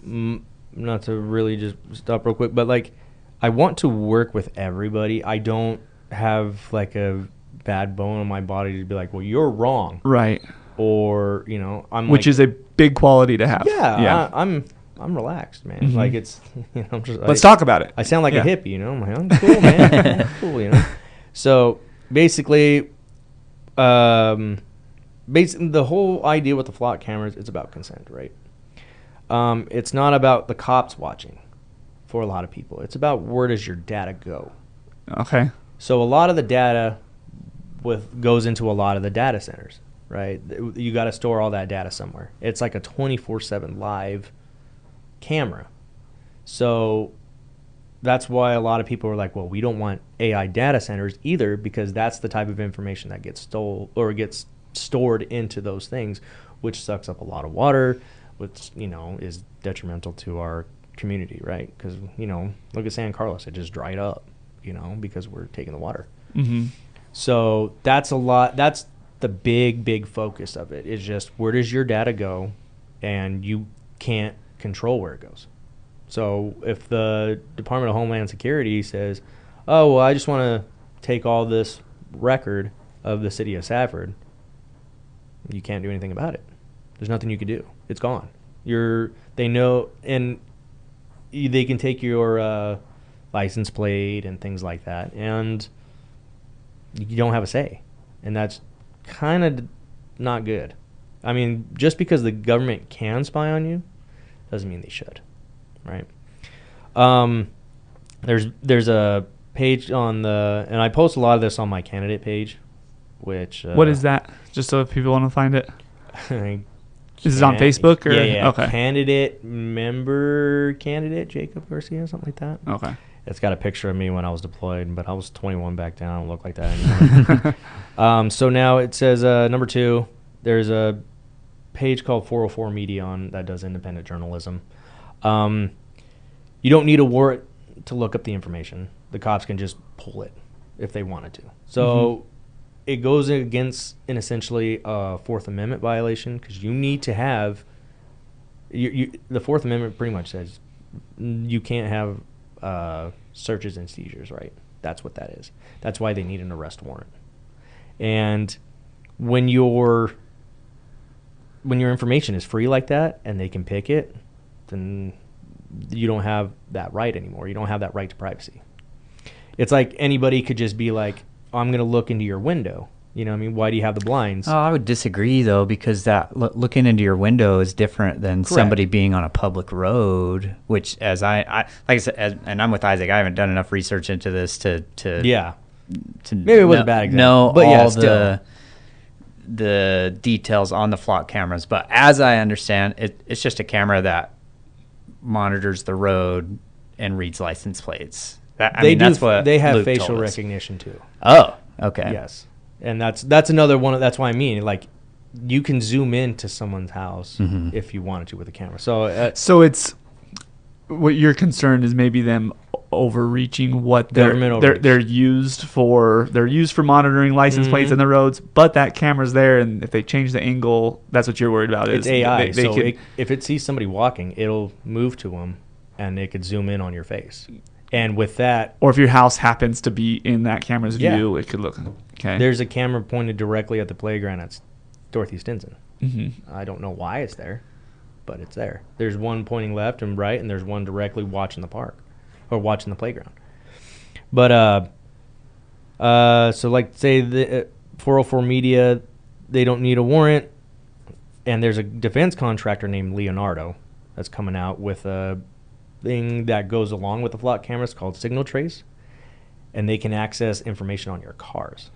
Speaker 2: not to really just stop real quick, but like, I want to work with everybody. I don't have like a bad bone in my body to be like, well, you're wrong.
Speaker 1: Right.
Speaker 2: Or,
Speaker 1: which is a big quality to have.
Speaker 2: Yeah. I'm relaxed, man.
Speaker 1: Mm-hmm.
Speaker 2: Like it's,
Speaker 1: let's talk about it.
Speaker 2: I sound like a hippie, I'm like, I'm cool, man. I'm cool, So basically, the whole idea with the flock cameras, it's about consent, right? It's not about the cops watching for a lot of people. It's about where does your data go?
Speaker 1: Okay.
Speaker 2: So a lot of the data goes into a lot of the data centers, right? You got to store all that data somewhere. It's like a 24/7 live camera. So that's why a lot of people are like, well, we don't want AI data centers either, because that's the type of information that gets stored into those things, which sucks up a lot of water, which, is detrimental to our community, right? Because, look at San Carlos. It just dried up, because we're taking the water.
Speaker 1: Mm-hmm.
Speaker 2: So that's a lot. That's the big focus of it, is just where does your data go, and you can't control where it goes. So if the Department of Homeland Security says, oh, well, I just want to take all this record of the city of Safford, you can't do anything about it. There's nothing you can do. It's gone. They know, and they can take your license plate and things like that, and you don't have a say. And that's kind of not good. I mean, just because the government can spy on you doesn't mean they should, right? There's a page on and I post a lot of this on my candidate page, which
Speaker 1: what is that? Just so if people want to find it. Is it on Facebook or?
Speaker 2: Yeah.
Speaker 1: Okay.
Speaker 2: Candidate Jacob Garcia, something like that.
Speaker 1: Okay.
Speaker 2: It's got a picture of me when I was deployed, but I was 21 back then. I don't look like that anymore. So now it says number 2. There's a page called 404 Media that does independent journalism. You don't need a warrant to look up the information. The cops can just pull it if they wanted to. So it goes against, in essentially, a Fourth Amendment violation, because you need to have the Fourth Amendment pretty much says you can't have searches and seizures, right? That's what that is. That's why they need an arrest warrant. And when your information is free like that and they can pick it, then you don't have that right anymore. You don't have that right to privacy. It's like anybody could just be like, oh, I'm going to look into your window. You know what I mean? Why do you have the blinds?
Speaker 3: Oh, I would disagree, though, because that looking into your window is different than somebody being on a public road, which, as I like I said, and I'm with Isaac, I haven't done enough research into this to
Speaker 2: maybe it was a bad example,
Speaker 3: know
Speaker 2: but
Speaker 3: all the details on the flock cameras. But as I understand, it's just a camera that monitors the road and reads license plates. That's what
Speaker 2: they have
Speaker 3: Luke
Speaker 2: facial
Speaker 3: told us.
Speaker 2: recognition too.
Speaker 3: Oh, okay.
Speaker 2: Yes, and that's another one. That's why I mean, like, you can zoom into someone's house if you wanted to with a camera.
Speaker 1: So it's what you're concerned is maybe them overreaching what they're used for. They're used for monitoring license plates in the roads, but that camera's there, and if they change the angle, that's what you're worried about.
Speaker 2: It's AI. If it sees somebody walking, it'll move to them, and it could zoom in on your face. And with that,
Speaker 1: or if your house happens to be in that camera's view, it could look. Okay.
Speaker 2: There's a camera pointed directly at the playground at Dorothy Stinson. I don't know why it's there, but it's there. There's one pointing left and right, and there's one directly watching the park or watching the playground. But so like say the 404 Media, they don't need a warrant, and there's a defense contractor named Leonardo that's coming out with a thing that goes along with the flock cameras called Signal Trace, and they can access information on your cars.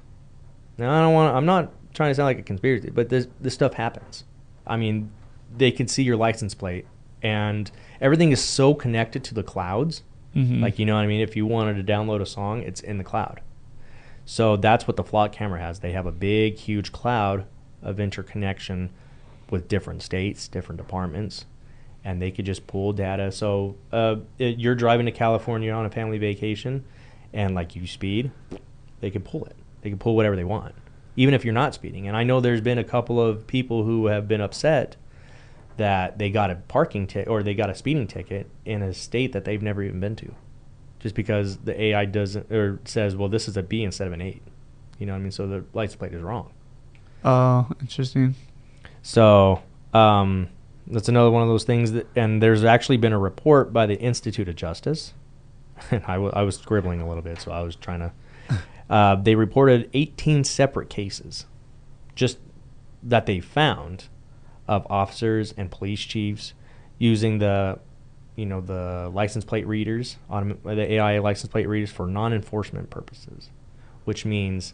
Speaker 2: Now I'm not trying to sound like a conspiracy, but this stuff happens. I mean, they can see your license plate, and everything is so connected to the clouds. Like, you know what I mean? If you wanted to download a song, it's in the cloud. So that's what the flock camera has. They have a big, huge cloud of interconnection with different states, different departments, and they could just pull data. So you're driving to California on a family vacation, and like you speed, they can pull it. They can pull whatever they want, even if you're not speeding. And I know there's been a couple of people who have been upset that they got a parking ticket or they got a speeding ticket in a state that they've never even been to, just because the AI doesn't or says, well, this is a B instead of an 8. You know what I mean? So the license plate is wrong.
Speaker 1: Oh, interesting.
Speaker 2: So that's another one of those things and there's actually been a report by the Institute of Justice, and I was scribbling a little bit, so I was trying to. They reported 18 separate cases, just that they found, of officers and police chiefs using the license plate readers, the AI license plate readers for non-enforcement purposes, which means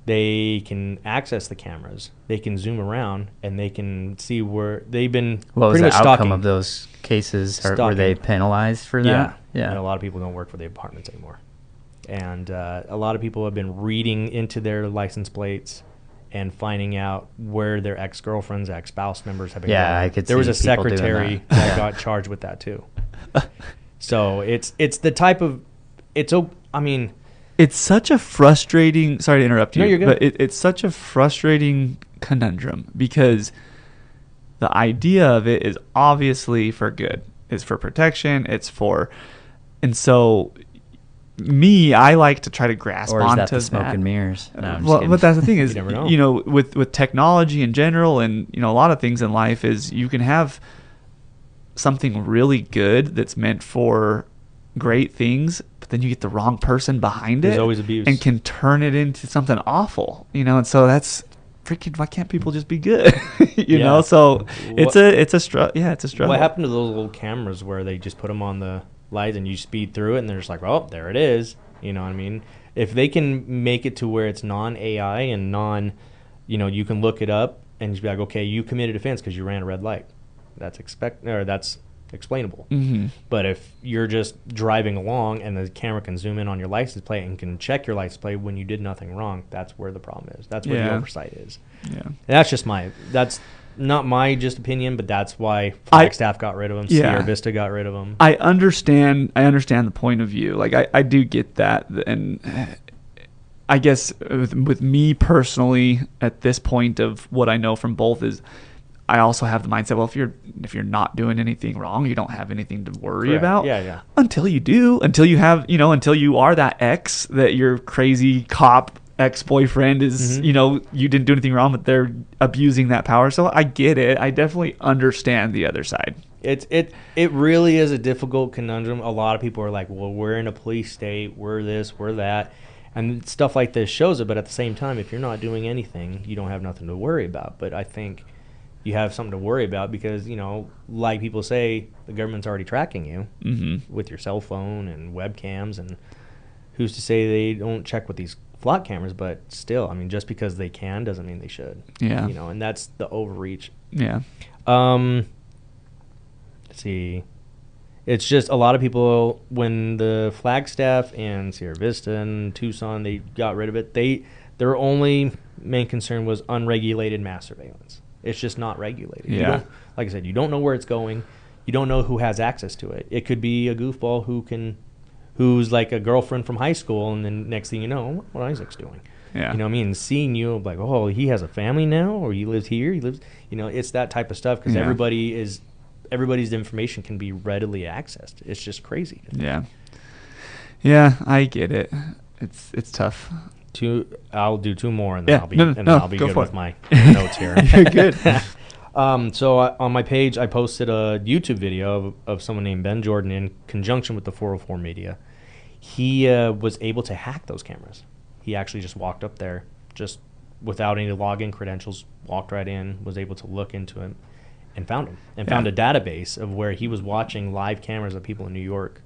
Speaker 2: they can access the cameras, they can zoom around, and they can see where they've been.
Speaker 3: What was
Speaker 2: the
Speaker 3: outcome of those cases? Were they penalized for that?
Speaker 2: Yeah. And a lot of people don't work for the departments anymore. And a lot of people have been reading into their license plates and finding out where their ex-girlfriends, ex-spouse members have been going.
Speaker 3: I could see
Speaker 2: there was a
Speaker 3: people doing
Speaker 2: secretary that got charged with that too. So it's the type of it's
Speaker 1: such a frustrating. Sorry to interrupt you.
Speaker 2: No, you're good.
Speaker 1: But it's such a frustrating conundrum because the idea of it is obviously for good. It's for protection. And so. I like to try to grasp onto that.
Speaker 3: Or is that the smoke and mirrors? No,
Speaker 1: but that's the thing is,
Speaker 2: you never know.
Speaker 1: With technology in general and, a lot of things in life is you can have something really good that's meant for great things, but then you get the wrong person behind
Speaker 2: There's
Speaker 1: it.
Speaker 2: always abuse.
Speaker 1: And can turn it into something awful, and so that's freaking, why can't people just be good? So it's a struggle.
Speaker 2: What happened to those little cameras where they just put them on the lights and you speed through it and they're just like, oh, there it is. You know what I mean? If they can make it to where it's non-AI and you can look it up and just be like, okay, you committed offense because you ran a red light. That's explainable. But if you're just driving along and the camera can zoom in on your license plate and can check your license plate when you did nothing wrong, that's where the problem is. That's where the oversight is. Yeah. And that's not my just opinion, but that's why Flagstaff got rid of them. Sierra Vista got rid of them.
Speaker 1: I understand the point of view. Like I do get that, and I guess with me personally, at this point of what I know from both is, I also have the mindset. Well, if you're not doing anything wrong, you don't have anything to worry about.
Speaker 2: Yeah.
Speaker 1: Until you do, until you have, until you are that ex that your crazy cop ex-boyfriend is, you didn't do anything wrong, but they're abusing that power. So I get it. I definitely understand the other side.
Speaker 2: It really is a difficult conundrum. A lot of people are like, well, we're in a police state, we're this, we're that. And stuff like this shows it, but at the same time, if you're not doing anything, you don't have nothing to worry about. But I think you have something to worry about because, like people say, the government's already tracking you with your cell phone and webcams and who's to say they don't check with these flock cameras? But still, I mean, just because they can doesn't mean they should.
Speaker 1: Yeah.
Speaker 2: You know, and that's the overreach.
Speaker 1: Yeah.
Speaker 2: Let's see. It's just a lot of people, when the Flagstaff and Sierra Vista and Tucson, they got rid of it, their only main concern was unregulated mass surveillance. It's just not regulated.
Speaker 1: Yeah.
Speaker 2: Like I said, you don't know where it's going. You don't know who has access to it. It could be a goofball who's like a girlfriend from high school, and then next thing you know, what Isaac's doing.
Speaker 1: Yeah.
Speaker 2: You know what I mean? Seeing you, like, oh, he has a family now, or he lives here, it's that type of stuff, because everybody's information can be readily accessed. It's just crazy.
Speaker 1: Yeah. Yeah, I get it. It's tough.
Speaker 2: I'll do 2 more, and then I'll be good with my notes here.
Speaker 1: You're good.
Speaker 2: So on my page, I posted a YouTube video of someone named Ben Jordan in conjunction with the 404 Media. He was able to hack those cameras. He actually just walked up there, just without any login credentials, walked right in, was able to look into him, and found him, and found a database of where he was watching live cameras of people in New York,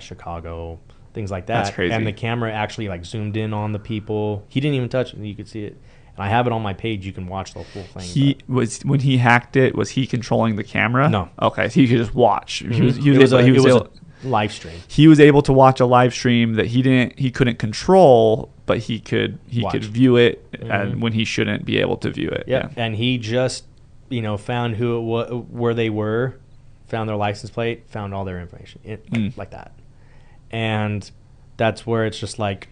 Speaker 2: Chicago, things like that.
Speaker 1: That's crazy.
Speaker 2: And the camera actually like zoomed in on the people. He didn't even touch it. You could see it. And I have it on my page. You can watch the full thing.
Speaker 1: When he hacked it, was he controlling the camera?
Speaker 2: No.
Speaker 1: Okay, so he could just watch.
Speaker 2: Mm-hmm.
Speaker 1: He was able,
Speaker 2: a live stream.
Speaker 1: He was able to watch a live stream that he couldn't control, but he could view it and when he shouldn't be able to view it.
Speaker 2: Yep. Yeah. And he just found where they were, found their license plate, found all their information like that. And that's where it's just like,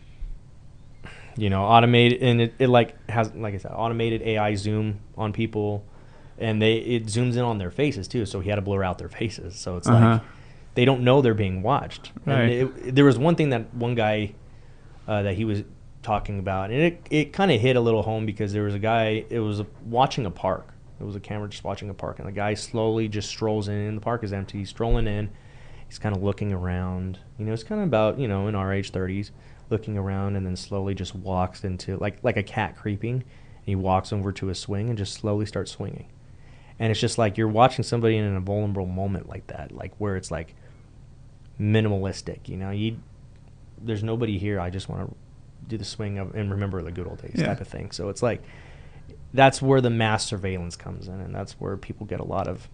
Speaker 2: automated, and it like has, like I said, automated AI zoom on people, and it zooms in on their faces too. So he had to blur out their faces. So it's like they don't know they're being watched.
Speaker 1: Right.
Speaker 2: And there was one thing that one guy that he was talking about, and it kind of hit a little home, because there was a guy. It was watching a park. It was a camera just watching a park, and the guy slowly just strolls in. The park is empty. He's strolling in. He's kind of looking around. It's kind of about, in our age 30s, looking around, and then slowly just walks into, like a cat creeping. And he walks over to a swing and just slowly starts swinging. And it's just like you're watching somebody in a vulnerable moment like that, like where it's like minimalistic. There's nobody here. I just want to do the swing and remember the good old days type of thing. So it's like that's where the mass surveillance comes in, and that's where people get a lot of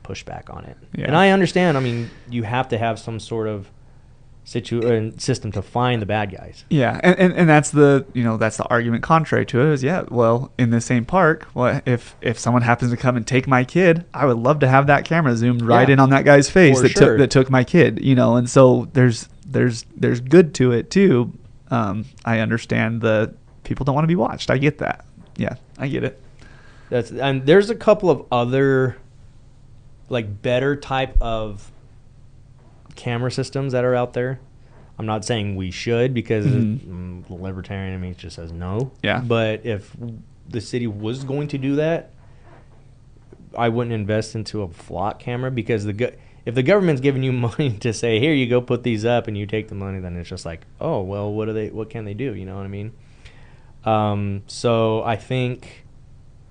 Speaker 2: pushback on it. Yeah. And I understand. I mean, you have to have some sort of system to find the bad guys.
Speaker 1: Yeah, and that's the that's the argument contrary to it is in the same park, if someone happens to come and take my kid, I would love to have that camera zoomed right in on that guy's face that took my kid. And so there's good to it too. I understand the people don't want to be watched. I get that. Yeah, I get it.
Speaker 2: And there's a couple of other like better type of camera systems that are out there. I'm not saying we should, because the libertarian in me just says no. Yeah. But if the city was going to do that, I wouldn't invest into a flock camera, because if the government's giving you money to say, here you go, put these up, and you take the money, then it's just like, oh well, what can they do? You know what I mean? So I think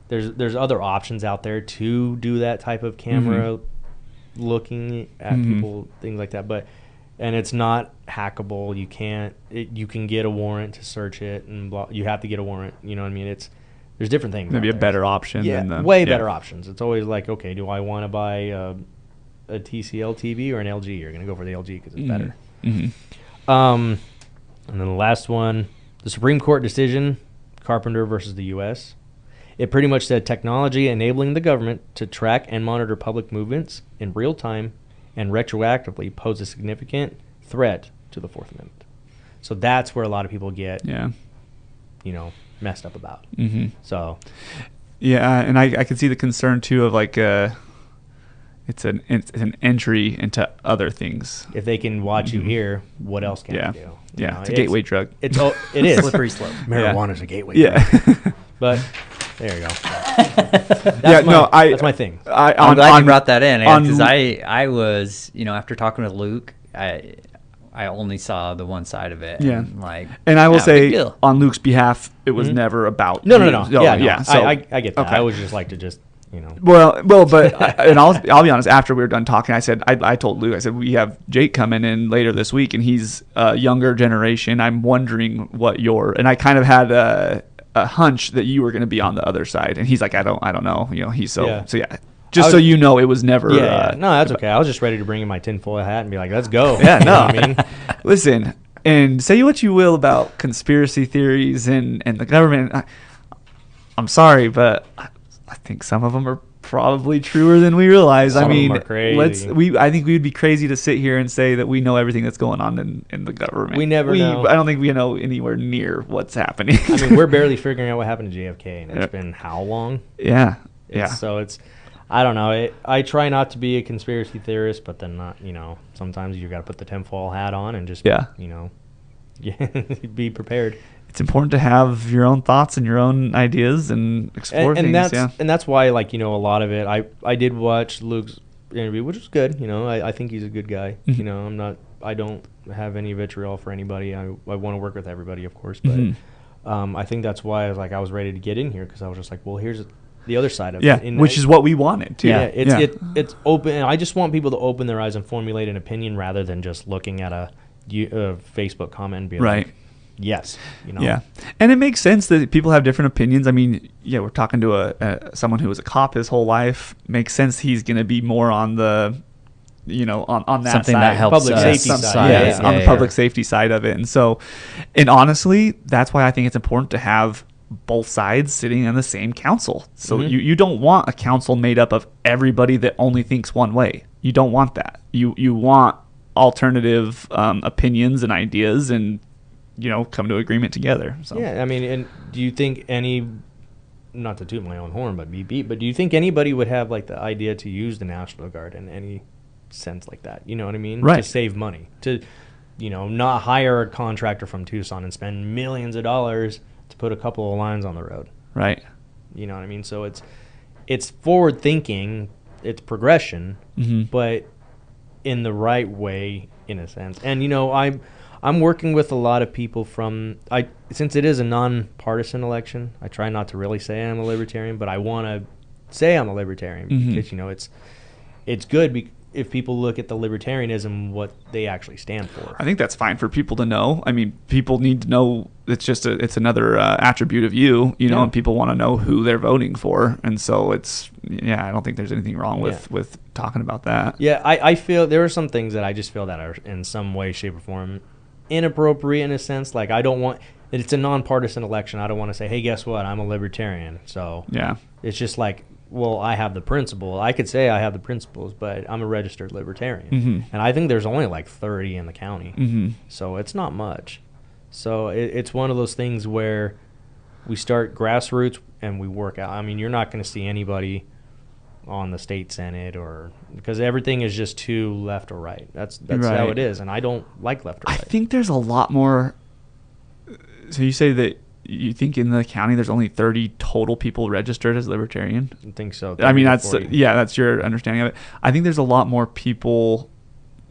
Speaker 2: there's other options out there to do that type of camera looking at people, things like that. And it's not hackable. You can get a warrant to search it, and you have to get a warrant. You know what I mean? There's different things.
Speaker 1: Maybe a better option.
Speaker 2: Yeah, way better options. It's always like, okay, do I want to buy a TCL TV or an LG? You're going to go for the LG because it's better. And then the last one, the Supreme Court decision, Carpenter versus the U.S. It pretty much said technology enabling the government to track and monitor public movements in real time and retroactively pose a significant threat to the Fourth Amendment. So that's where a lot of people get, messed up about. So,
Speaker 1: yeah, and I can see the concern too of like it's an entry into other things.
Speaker 2: If they can watch you here, what else can they do?
Speaker 1: It's a gateway drug.
Speaker 2: It is
Speaker 3: slippery slope.
Speaker 2: Marijuana's a gateway drug. But there you go. That's my thing.
Speaker 3: I'm glad you brought that in, because I was, after talking with Luke, I only saw the one side of it.
Speaker 1: Yeah. And I will say, on Luke's behalf, it was never about.
Speaker 2: No. Yeah. So I get that. Okay. I would just like to just you know.
Speaker 1: Well, but and I'll be honest. After we were done talking, I said I told Luke, I said we have Jake coming in later this week, and he's a younger generation. I'm wondering what and I kind of had a hunch that you were going to be on the other side, and he's like, I don't know, you know. He's so yeah. Just so you know, it was never.
Speaker 2: Yeah, no, that's okay. I was just ready to bring in my tinfoil hat and be like, let's go.
Speaker 1: Yeah, no, I mean, listen, and say what you will about conspiracy theories and the government. I'm sorry, but I think some of them are probably truer than we realize.
Speaker 2: Some
Speaker 1: I mean,
Speaker 2: of them are crazy.
Speaker 1: I think we would be crazy to sit here and say that we know everything that's going on in the government.
Speaker 2: We never know.
Speaker 1: I don't think we know anywhere near what's happening.
Speaker 2: I mean, we're barely figuring out what happened to JFK, and it's been how long?
Speaker 1: Yeah.
Speaker 2: So I don't know. I try not to be a conspiracy theorist, but then not, you know, sometimes you got to put the tinfoil hat on and just, you know, be prepared.
Speaker 1: It's important to have your own thoughts and your own ideas and explore things.
Speaker 2: And that's why, like, you know, a lot of it, I did watch Luke's interview, which was good. You know, I think he's a good guy.
Speaker 1: Mm-hmm.
Speaker 2: You know, I don't have any vitriol for anybody. I want to work with everybody, of course, but I think that's why I was ready to get in here, because I was just like, well, here's the other side of it.
Speaker 1: Which is what we wanted too.
Speaker 2: It's open. I just want people to open their eyes and formulate an opinion rather than just looking at a Facebook comment and being like, yes, you know.
Speaker 1: Yeah, and it makes sense that people have different opinions. I mean, we're talking to someone who was a cop his whole life. Makes sense he's going to be more on the, you know, on that
Speaker 3: something
Speaker 1: side.
Speaker 3: that helps
Speaker 2: public safety side.
Speaker 1: On the public safety side of it. And honestly, that's why I think it's important to have both sides sitting on the same council. So you don't want a council made up of everybody that only thinks one way. You don't want that. You want alternative opinions and ideas, and, you know, come to agreement together. So.
Speaker 2: Yeah, I mean, and do you think not to toot my own horn, but be beat, but do you think anybody would have like the idea to use the National Guard in any sense like that? You know what I mean?
Speaker 1: Right.
Speaker 2: To save money, to, you know, not hire a contractor from Tucson and spend millions of dollars to put a couple of lines on the road.
Speaker 1: Right.
Speaker 2: You know what I mean? So it's forward thinking, it's progression, but in the right way, in a sense. And, you know, I'm working with a lot of people since it is a nonpartisan election, I try not to really say I'm a libertarian, but I want to say I'm a libertarian because, you know, it's good if people look at the libertarianism, what they actually stand for.
Speaker 1: I think that's fine for people to know. I mean, people need to know it's another attribute of you know, and people want to know who they're voting for. And so I don't think there's anything wrong with talking about that.
Speaker 2: Yeah, I feel there are some things that I just feel that are in some way, shape, or form inappropriate in a sense. Like, it's a nonpartisan election. I don't want to say, hey, guess what? I'm a libertarian. So it's just like, well, I have the principle. I could say I have the principles, but I'm a registered libertarian. And I think there's only like 30 in the county. So it's not much. So it's one of those things where we start grassroots and we work out. I mean, you're not going to see anybody on the state senate because everything is just too left or right. That's right. How it is, and I don't like left or right.
Speaker 1: I think there's a lot more. So you say that you think in the county there's only 30 total people registered as libertarian?
Speaker 2: I think so.
Speaker 1: I mean, that's your understanding of it. I think there's a lot more people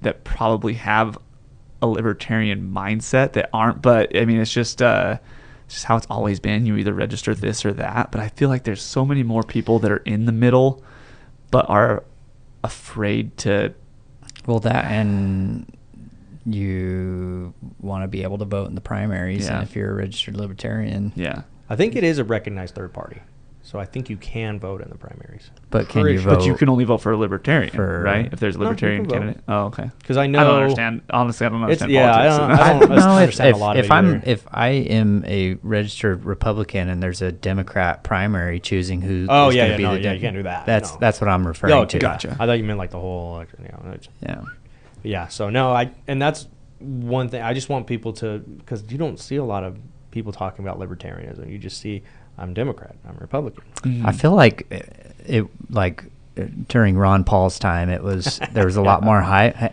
Speaker 1: that probably have a libertarian mindset that aren't, but I mean, it's just how it's always been. You either register this or that, but I feel like there's so many more people that are in the middle but are afraid to.
Speaker 3: Well, that, and you want to be able to vote in the primaries, and if you're a registered libertarian.
Speaker 1: Yeah.
Speaker 2: I think it is a recognized third party. So I think you can vote in the primaries.
Speaker 3: But can you vote?
Speaker 1: But you can only vote for a libertarian, right? If there's a libertarian candidate. Oh, okay.
Speaker 2: Because I know.
Speaker 1: I don't understand. Honestly, I don't understand politics.
Speaker 2: I don't understand a lot of it.
Speaker 3: If I am a registered Republican and there's a Democrat primary choosing who is
Speaker 2: going
Speaker 3: to be the
Speaker 2: you can't do that.
Speaker 3: That's what I'm referring to.
Speaker 1: Gotcha.
Speaker 2: I thought you meant like the whole election.
Speaker 3: Yeah.
Speaker 2: Yeah. So no, and that's one thing. I just want people to, because you don't see a lot of people talking about libertarianism. You just see, I'm Democrat, I'm Republican.
Speaker 3: I feel like during Ron Paul's time, there was a lot more high.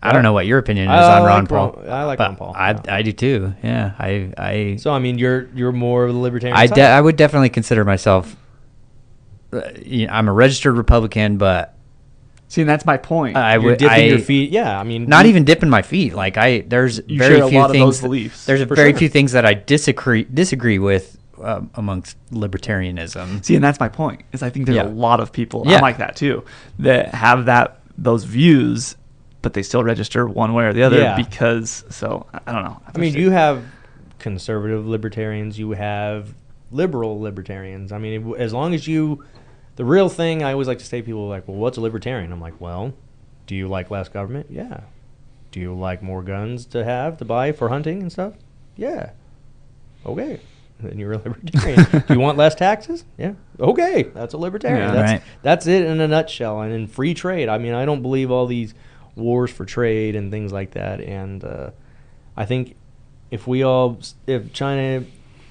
Speaker 3: I don't know what your opinion is on Ron Paul.
Speaker 2: I like Ron Paul.
Speaker 3: I do too. Yeah.
Speaker 2: So I mean, you're more of the libertarian.
Speaker 3: I would definitely consider myself. I'm a registered Republican, but.
Speaker 1: See, and that's my point.
Speaker 2: You're dipping your feet. Yeah, I mean,
Speaker 3: not even dipping my feet. Like there's very few things.
Speaker 1: Those beliefs.
Speaker 3: There's very few things that I disagree with amongst libertarianism.
Speaker 1: See, and that's my point. Is I think there's a lot of people
Speaker 3: I'm
Speaker 1: like that too, that have those views, but they still register one way or the other because. So I don't know.
Speaker 2: I mean, you have conservative libertarians, you have liberal libertarians. I mean, as long as the real thing, I always like to say, people are like, well, what's a libertarian? I'm like, well, do you like less government? Yeah. Do you like more guns to buy for hunting and stuff? Yeah. Okay. Then you're a libertarian. Do you want less taxes? Yeah. Okay. That's a libertarian. That's it in a nutshell. And in free trade, I mean, I don't believe all these wars for trade and things like that. And I think if China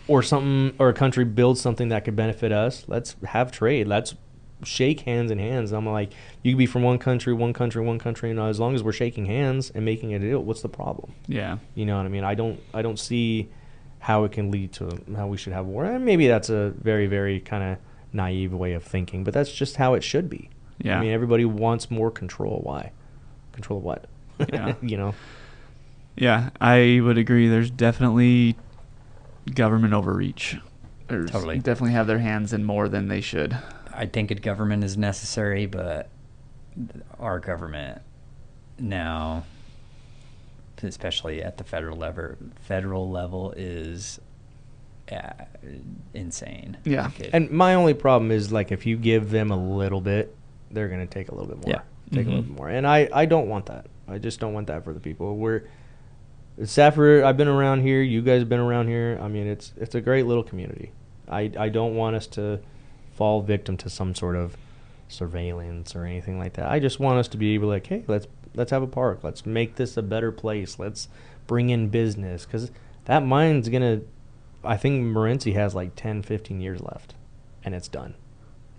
Speaker 2: or a country builds something that could benefit us, let's have trade. Let's shake hands in hands. I'm like, you could be from one country, and as long as we're shaking hands and making a deal, what's the problem?
Speaker 1: Yeah.
Speaker 2: You know what I mean? I don't see how it can lead to how we should have war. And maybe that's a very, very kind of naive way of thinking, but that's just how it should be.
Speaker 1: Yeah.
Speaker 2: I mean, everybody wants more control. Why? Control of what?
Speaker 1: Yeah.
Speaker 2: You know?
Speaker 1: Yeah, I would agree. There's definitely government overreach.
Speaker 3: Totally.
Speaker 1: Definitely have their hands in more than they should.
Speaker 3: I think a government is necessary, but our government now, especially at the federal level is insane.
Speaker 1: Yeah.
Speaker 2: And my only problem is, like, if you give them a little bit, they're going to take a little bit more.
Speaker 3: Yeah.
Speaker 2: Take a little bit more. And I don't want that. I just don't want that for the people. Safford, I've been around here. You guys have been around here. I mean, it's a great little community. I don't want us to fall victim to some sort of surveillance or anything like that. I just want us to be able to, like, hey, let's have a park. Let's make this a better place. Let's bring in business. Because that mine's going to, I think Morenci has like 10, 15 years left. And it's done.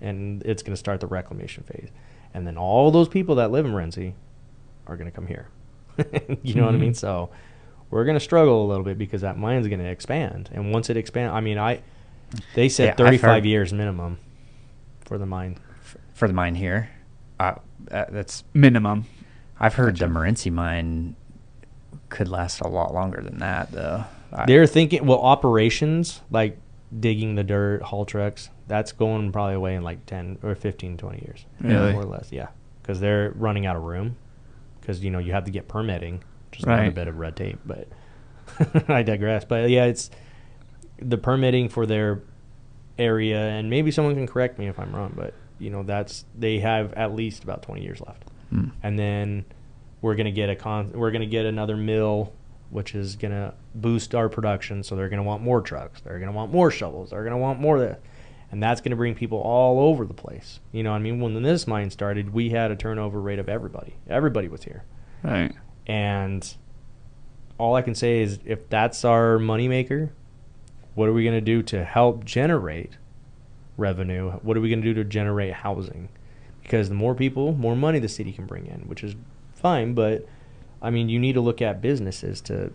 Speaker 2: And it's going to start the reclamation phase. And then all those people that live in Morenci are going to come here. You know what I mean? So we're going to struggle a little bit because that mine's going to expand. And once it expands, I mean, they said 35 years minimum for the mine.
Speaker 3: For the mine here. That's
Speaker 1: minimum.
Speaker 3: I've heard the Morenci mine could last a lot longer than that, though.
Speaker 2: They're thinking, operations, like digging the dirt, haul trucks, that's going probably away in like 10 or 15, 20 years.
Speaker 1: Really?
Speaker 2: More or less, yeah. Because they're running out of room. Because, you have to get permitting. Just a bit of red tape, but I digress. But, yeah, it's the permitting for their area, and maybe someone can correct me if I'm wrong, but, they have at least about 20 years left. And then we're going to get another mill, which is going to boost our production. So they're going to want more trucks. They're going to want more shovels. They're going to want more of that. And that's going to bring people all over the place. You know what I mean? When this mine started, we had a turnover rate of everybody. Everybody was here.
Speaker 1: Right.
Speaker 2: And all I can say is, if that's our moneymaker, what are we going to do to help generate revenue? What are we going to do to generate housing? Because the more people, more money the city can bring in, which is fine. But, I mean, you need to look at businesses to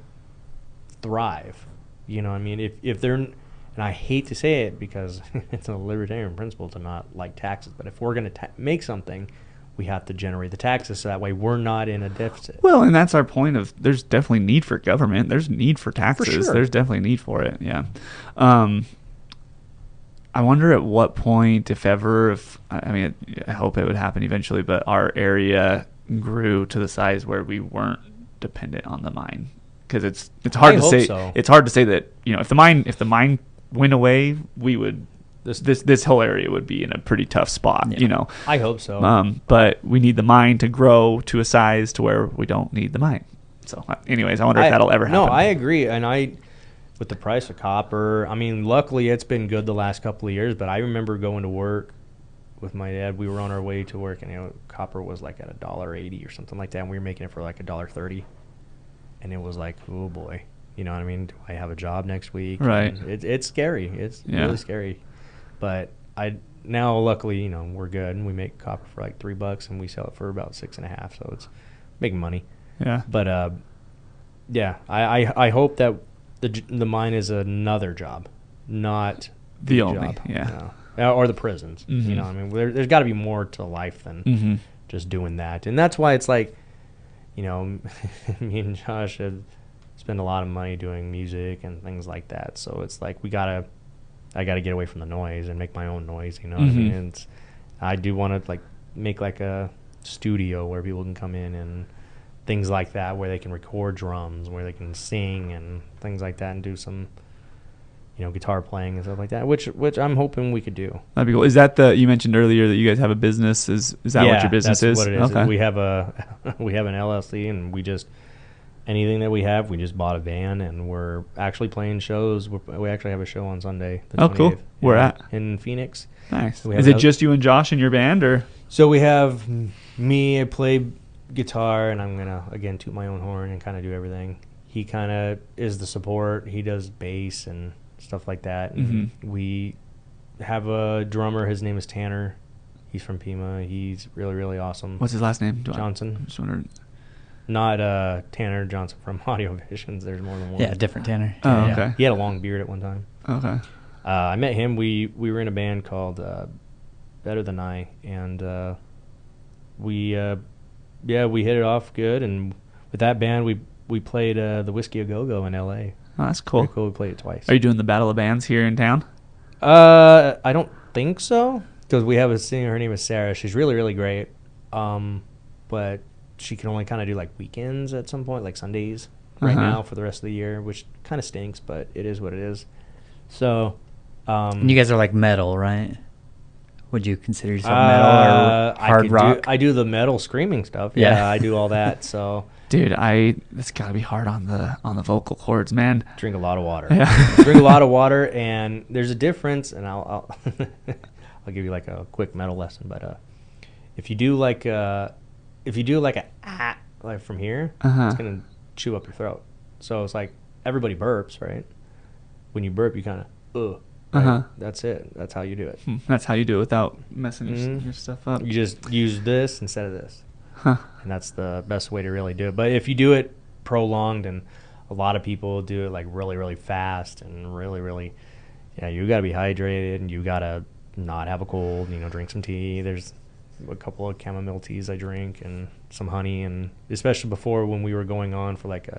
Speaker 2: thrive. You know what I mean? If they're, and I hate to say it because it's a libertarian principle to not like taxes, but if we're going to make something, we have to generate the taxes so that way we're not in a deficit.
Speaker 1: Well, and that's our point of, there's definitely need for government. There's need for taxes.
Speaker 2: For sure.
Speaker 1: There's definitely need for it, yeah. I wonder at what point, I hope it would happen eventually, but our area grew to the size where we weren't dependent on the mine. Because it's hard to say. So. It's hard to say that, if the mine went away, we would this whole area would be in a pretty tough spot.
Speaker 3: Yeah.
Speaker 2: I hope so.
Speaker 1: But we need the mine to grow to a size to where we don't need the mine. So, anyways, I wonder if that'll ever happen.
Speaker 2: No, I agree, and with the price of copper, I mean, luckily it's been good the last couple of years. But I remember going to work with my dad. We were on our way to work, and copper was like at $1.80 or something like that, and we were making it for like $1.30. And it was like, oh boy, you know what I mean? Do I have a job next week?
Speaker 1: Right.
Speaker 2: It's scary. It's really scary. But now luckily, we're good, and we make copper for like $3, and we sell it for about $6.50. So it's making money.
Speaker 1: Yeah.
Speaker 2: But yeah, I hope that the mine is another job, not
Speaker 1: the only
Speaker 2: job.
Speaker 1: Yeah.
Speaker 2: No. Or the prisons.
Speaker 1: Mm-hmm.
Speaker 2: You know what I mean? There's got to be more to life than just doing that, and that's why it's like, me and Josh have spent a lot of money doing music and things like that. So it's like we gotta I got to get away from the noise and make my own noise, you know what I mean? And I do want to like make like a studio where people can come in and things like that, where they can record drums, where they can sing and things like that, and do some, you know, guitar playing and stuff like that, which I'm hoping we could do.
Speaker 1: That'd be cool. Is that you mentioned earlier that you guys have a business? Is that what your business is?
Speaker 2: Yeah, that's what it is.
Speaker 1: Okay.
Speaker 2: We have an LLC, and anything that we have, we just bought a van, and we're actually playing shows. We actually have a show on Sunday, the 28th.
Speaker 1: Cool. Where at?
Speaker 2: In Phoenix.
Speaker 1: Nice. Is it just you and Josh in your band, or?
Speaker 2: So we have me, I play guitar, and I'm going to, again, toot my own horn and kind of do everything. He kind of is the support. He does bass and stuff like that. And we have a drummer. His name is Tanner. He's from Pima. He's really, really awesome.
Speaker 1: What's his last name?
Speaker 2: Johnson.
Speaker 1: Just wondered.
Speaker 2: Not Tanner Johnson from Audio Visions. There's more than one.
Speaker 3: Yeah, different Tanner.
Speaker 1: Oh, okay.
Speaker 2: He had a long beard at one time.
Speaker 1: Okay.
Speaker 2: I met him. We were in a band called Better Than I, and we hit it off good. And with that band, we played the Whiskey A Go Go in L.A.
Speaker 1: Oh, that's cool.
Speaker 2: Very cool. We played it twice.
Speaker 1: Are you doing the Battle of Bands here in town?
Speaker 2: I don't think so, because we have a singer. Her name is Sarah. She's really, really great. But she can only kind of do like weekends at some point, like Sundays right now for the rest of the year, which kind of stinks, but it is what it is. So,
Speaker 3: and you guys are like metal, right? Would you consider yourself metal or hard rock?
Speaker 2: I do the metal screaming stuff. Yeah, I do all that. So,
Speaker 1: dude, it's gotta be hard on the vocal cords, man.
Speaker 2: Drink a lot of water.
Speaker 1: Yeah.
Speaker 2: Drink a lot of water, and there's a difference. And I'll I'll give you like a quick metal lesson, but if you do like like from here, it's gonna chew up your throat. So it's like everybody burps, right? When you burp, you kind of right? That's it. That's how you do it.
Speaker 1: That's how you do it without messing your stuff up.
Speaker 2: You just use this instead of this, and that's the best way to really do it. But if you do it prolonged, and a lot of people do it like really, really fast and really, really, you got to be hydrated, and you got to not have a cold. You know, drink some tea. There's a couple of chamomile teas I drink, and some honey, and especially before when we were going on for like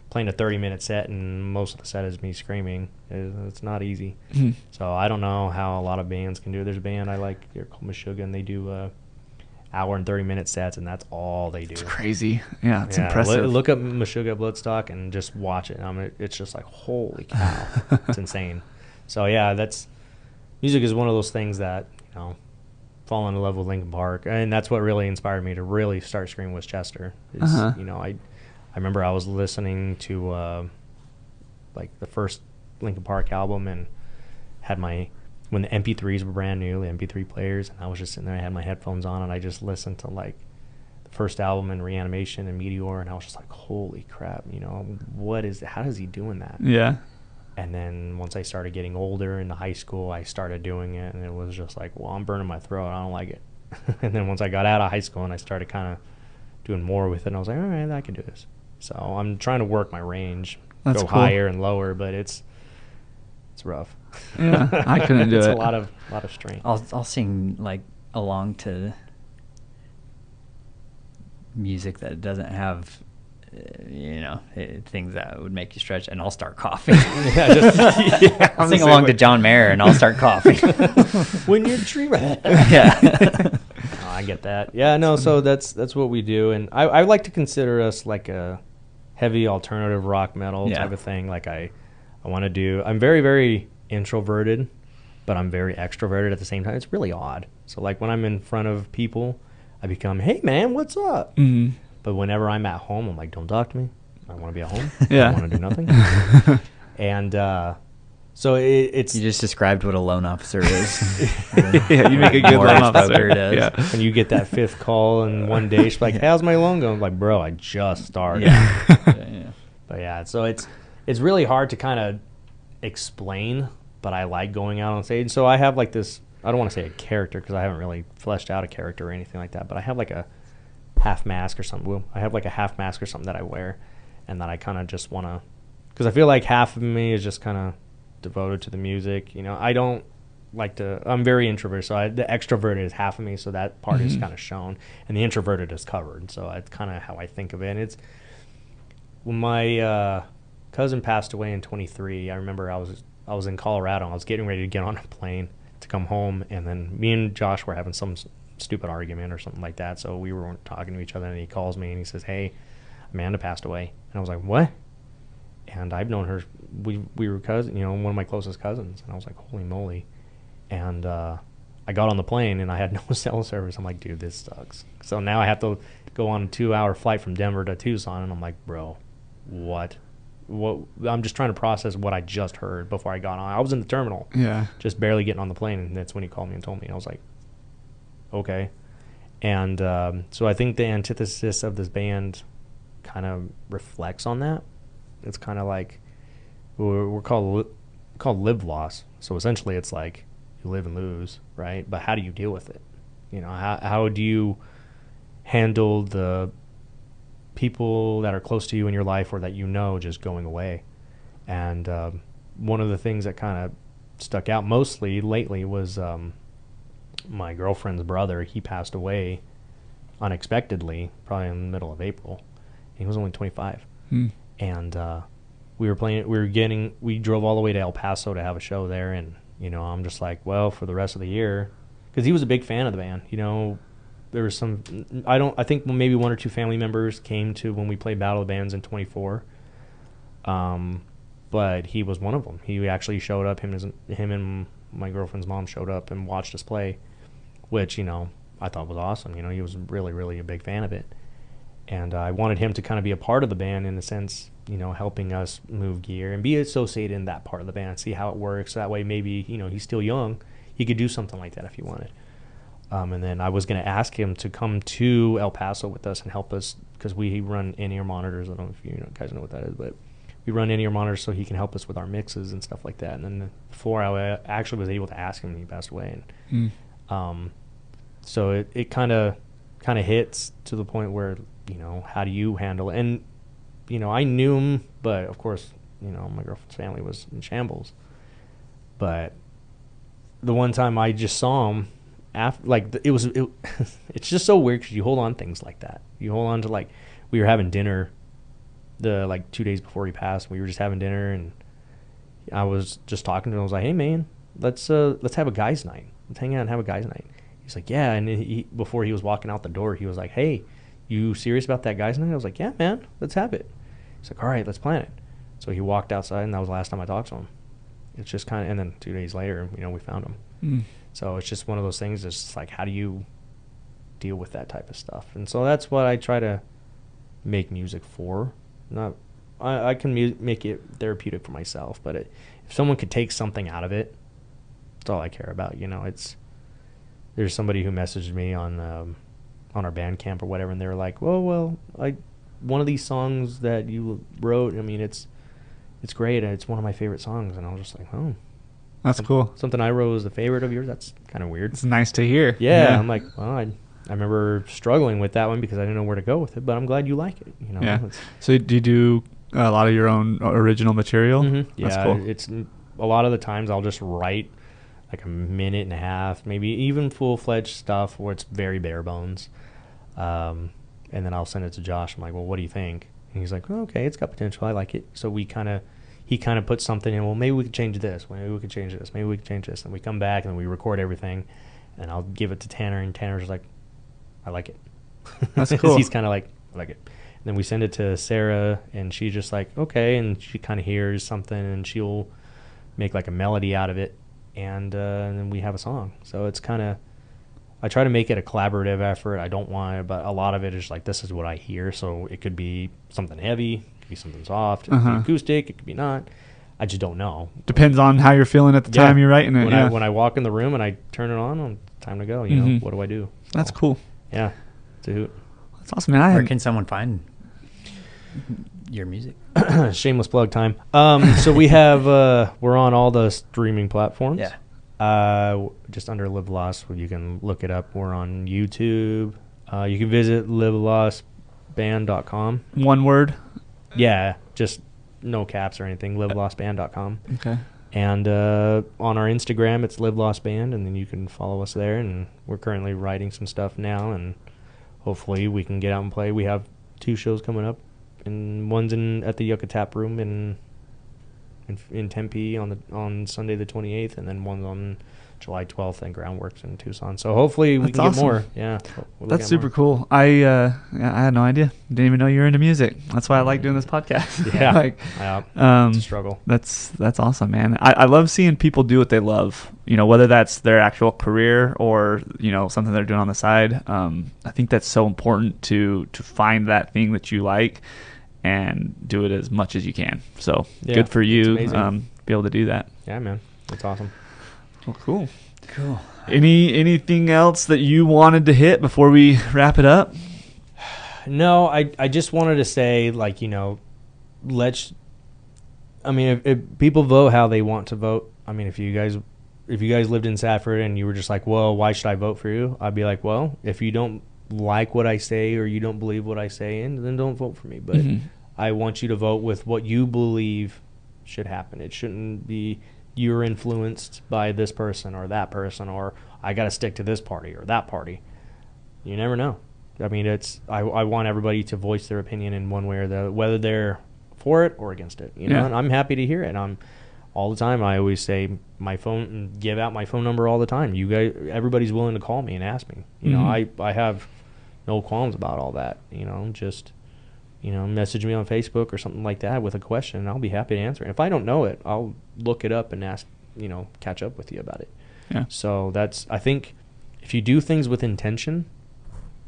Speaker 2: playing a 30-minute set, and most of the set is me screaming. It's not easy. So I don't know how a lot of bands can do it. There's a band I like, they're called Meshuggah, and they do hour and 30-minute sets, and that's all they do.
Speaker 1: It's crazy. Yeah, it's impressive.
Speaker 2: Look up Meshuggah Bloodstock and just watch it. It's just like, holy cow. It's insane. So yeah, music is one of those things that, fall in love with Linkin Park, and that's what really inspired me to really start screaming with Chester. I remember I was listening to like the first Linkin Park album, and had when the MP3s were brand new, the MP3 players, and I was just sitting there. I had my headphones on, and I just listened to like the first album and Reanimation and Meteor, and I was just like, holy crap, how is he doing that?
Speaker 1: Yeah.
Speaker 2: And then once I started getting older in the high school, I started doing it, and it was just like, well, I'm burning my throat. I don't like it. And then once I got out of high school and I started kind of doing more with it, and I was like, all right, I can do this. So I'm trying to work my range, go higher and lower, but it's rough.
Speaker 1: Yeah, I couldn't do it.
Speaker 2: It's a lot of strength.
Speaker 3: I'll sing like along to music that doesn't have things that would make you stretch, and I'll start coughing. I'll sing along to John Mayer, and I'll start coughing.
Speaker 2: When you're dreaming.
Speaker 3: Yeah.
Speaker 2: I get that. Yeah, no, so that's what we do, and I like to consider us like a heavy alternative rock metal type of thing. Like I want to do. I'm very, very introverted, but I'm very extroverted at the same time. It's really odd. So like when I'm in front of people, I become, hey man, what's up? Mm-hmm. But whenever I'm at home, I'm like, don't talk to me. I want to be at home. I want to do nothing. And so it's...
Speaker 3: You just described what a loan officer is.
Speaker 1: Yeah, you make a good loan officer.
Speaker 2: Yeah. When you get that fifth call in one day, she's like, hey, how's my loan going? I'm like, bro, I just started.
Speaker 3: Yeah.
Speaker 2: But yeah, so it's really hard to kind of explain, but I like going out on stage. So I have like this, I don't want to say a character because I haven't really fleshed out a character or anything like that, but I have like a half mask or something. Well, I have like a half mask or something that I wear, and that I kind of just want to, because I feel like half of me is just kind of devoted to the music. I don't like to, I'm very introverted, so the extroverted is half of me, so that part is kind of shown, and the introverted is covered. So that's kind of how I think of it. And it's my cousin passed away in 23. I remember I was in Colorado. I was getting ready to get on a plane to come home, and then me and Josh were having some stupid argument or something like that. So we weren't talking to each other, and he calls me and he says, "Hey, Amanda passed away." And I was like, "What?" And I've known her. We were cousins, one of my closest cousins. And I was like, "Holy moly!" And I got on the plane and I had no cell service. I'm like, "Dude, this sucks." So now I have to go on a 2-hour flight from Denver to Tucson, and I'm like, "Bro, what?" I'm just trying to process what I just heard before I got on. I was in the terminal, just barely getting on the plane, and that's when he called me and told me. I was like, okay. And so I think the antithesis of this band kind of reflects on that. It's kind of like we're called live loss. So essentially, it's like you live and lose, right? But how do you deal with it? How do you handle the people that are close to you in your life or that just going away? And one of the things that kind of stuck out mostly lately was my girlfriend's brother. He passed away unexpectedly, probably in the middle of April. He was only 25. And we drove all the way to El Paso to have a show there, and I'm just like, well, for the rest of the year, because he was a big fan of the band. There was I think maybe one or two family members came to when we played Battle of the Bands in 24. But he was one of them. He actually showed up. Him and my girlfriend's mom showed up and watched us play, which, I thought was awesome. He was really, really a big fan of it. And I wanted him to kind of be a part of the band in the sense, helping us move gear and be associated in that part of the band, see how it works. That way maybe, he's still young. He could do something like that if he wanted. And then I was going to ask him to come to El Paso with us and help us, because we run in-ear monitors. I don't know if you guys know what that is, but we run in-ear monitors so he can help us with our mixes and stuff like that. And then before I actually was able to ask him, he passed away. And so it kind of hits to the point where, how do you handle it? And, I knew him, but of course, my girlfriend's family was in shambles. But the one time I just saw him, it's just so weird because you hold on things like that. You hold on to, we were having dinner 2 days before he passed. We were just having dinner, and I was just talking to him. I was like, "Hey man, let's have a guys' night. Let's hang out and have a guys' night." He's like, "Yeah." And before he was walking out the door, he was like, "Hey, you serious about that guys' night?" I was like, "Yeah, man, let's have it." He's like, "All right, let's plan it." So he walked outside, and that was the last time I talked to him. It's just kind of, and then 2 days later, we found him. So it's just one of those things. It's just like, how do you deal with that type of stuff? And so that's what I try to make music for. I can make it therapeutic for myself, but if someone could take something out of it, that's all I care about. There's somebody who messaged me on our Bandcamp or whatever, and they were like, well, one of these songs that you wrote, it's great, and it's one of my favorite songs. And I was just like, oh.
Speaker 1: That's cool.
Speaker 2: Something I wrote was a favorite of yours. That's kind of weird.
Speaker 1: It's nice to hear.
Speaker 2: Yeah. I'm like, well, I remember struggling with that one because I didn't know where to go with it, but I'm glad you like it.
Speaker 1: Yeah. So do you do a lot of your own original material?
Speaker 2: Mm-hmm.
Speaker 1: That's
Speaker 2: yeah.
Speaker 1: Cool.
Speaker 2: It's a lot of the times I'll just write like a minute and a half, maybe even full-fledged stuff where it's very bare bones. And then I'll send it to Josh. I'm like, well, what do you think? And he's like, oh, okay, it's got potential. I like it. So he kind of puts something in. Well, maybe we could change this. Maybe we could change this. Maybe we could change this. And we come back and we record everything, and I'll give it to Tanner, and Tanner's like, I like it.
Speaker 1: That's cool.
Speaker 2: He's kind of like, I like it. And then we send it to Sarah, and she's just like, okay. And she kind of hears something, and she'll make like a melody out of it, and then we have a song. So it's kind of, I try to make it a collaborative effort. I don't want it, but a lot of it is like, this is what I hear. So it could be something heavy, it could be something soft, it could be acoustic, it could be not. I just don't know.
Speaker 1: Depends on how you're feeling at the time you're writing it.
Speaker 2: When I walk in the room and I turn it on, time to go. You know, what do I do? So,
Speaker 1: that's cool.
Speaker 2: Yeah, it's a hoot.
Speaker 1: That's awesome, man.
Speaker 3: Where can someone find your music?
Speaker 2: Shameless plug time. So we have we're on all the streaming platforms.
Speaker 3: Yeah.
Speaker 2: Just under Live Lost, you can look it up. We're on YouTube. You can visit livelostband.com.
Speaker 1: One word?
Speaker 2: Yeah, just no caps or anything. livelostband.com.
Speaker 1: Okay.
Speaker 2: And on our Instagram, it's Live Lost Band, and then you can follow us there. And we're currently writing some stuff now, and hopefully we can get out and play. We have 2 shows coming up, and one's at the Yucca Tap Room in in Tempe on Sunday the 28th, and then one on July 12th and Groundworks in Tucson. So hopefully we can get more. Yeah,
Speaker 1: that's super cool. I had no idea. Didn't even know you were into music. That's why I like doing this podcast.
Speaker 2: Yeah, it's a struggle.
Speaker 1: That's awesome, man. I love seeing people do what they love. Whether that's their actual career or something they're doing on the side. I think that's so important to find that thing that you like and do it as much as you can. So good for you. Be able to do that.
Speaker 2: Yeah, man, that's awesome.
Speaker 1: Well, cool. Anything else that you wanted to hit before we wrap it up?
Speaker 2: No, I just wanted to say, if people vote how they want to vote. I mean, if you guys lived in Safford and you were just like, well, why should I vote for you? I'd be like, well, if you don't like what I say or you don't believe what I say, then don't vote for me. But I want you to vote with what you believe should happen. It shouldn't be you're influenced by this person or that person, or I got to stick to this party or that party. You never know. I mean, I want everybody to voice their opinion in one way or the other, whether they're for it or against it. And I'm happy to hear it. And all the time, I always say my phone and give out my phone number all the time. You guys, everybody's willing to call me and ask me. I have no qualms about all that. Just message me on Facebook or something like that with a question, and I'll be happy to answer it. If I don't know it, I'll look it up and ask, catch up with you about it.
Speaker 1: Yeah.
Speaker 2: So I think if you do things with intention,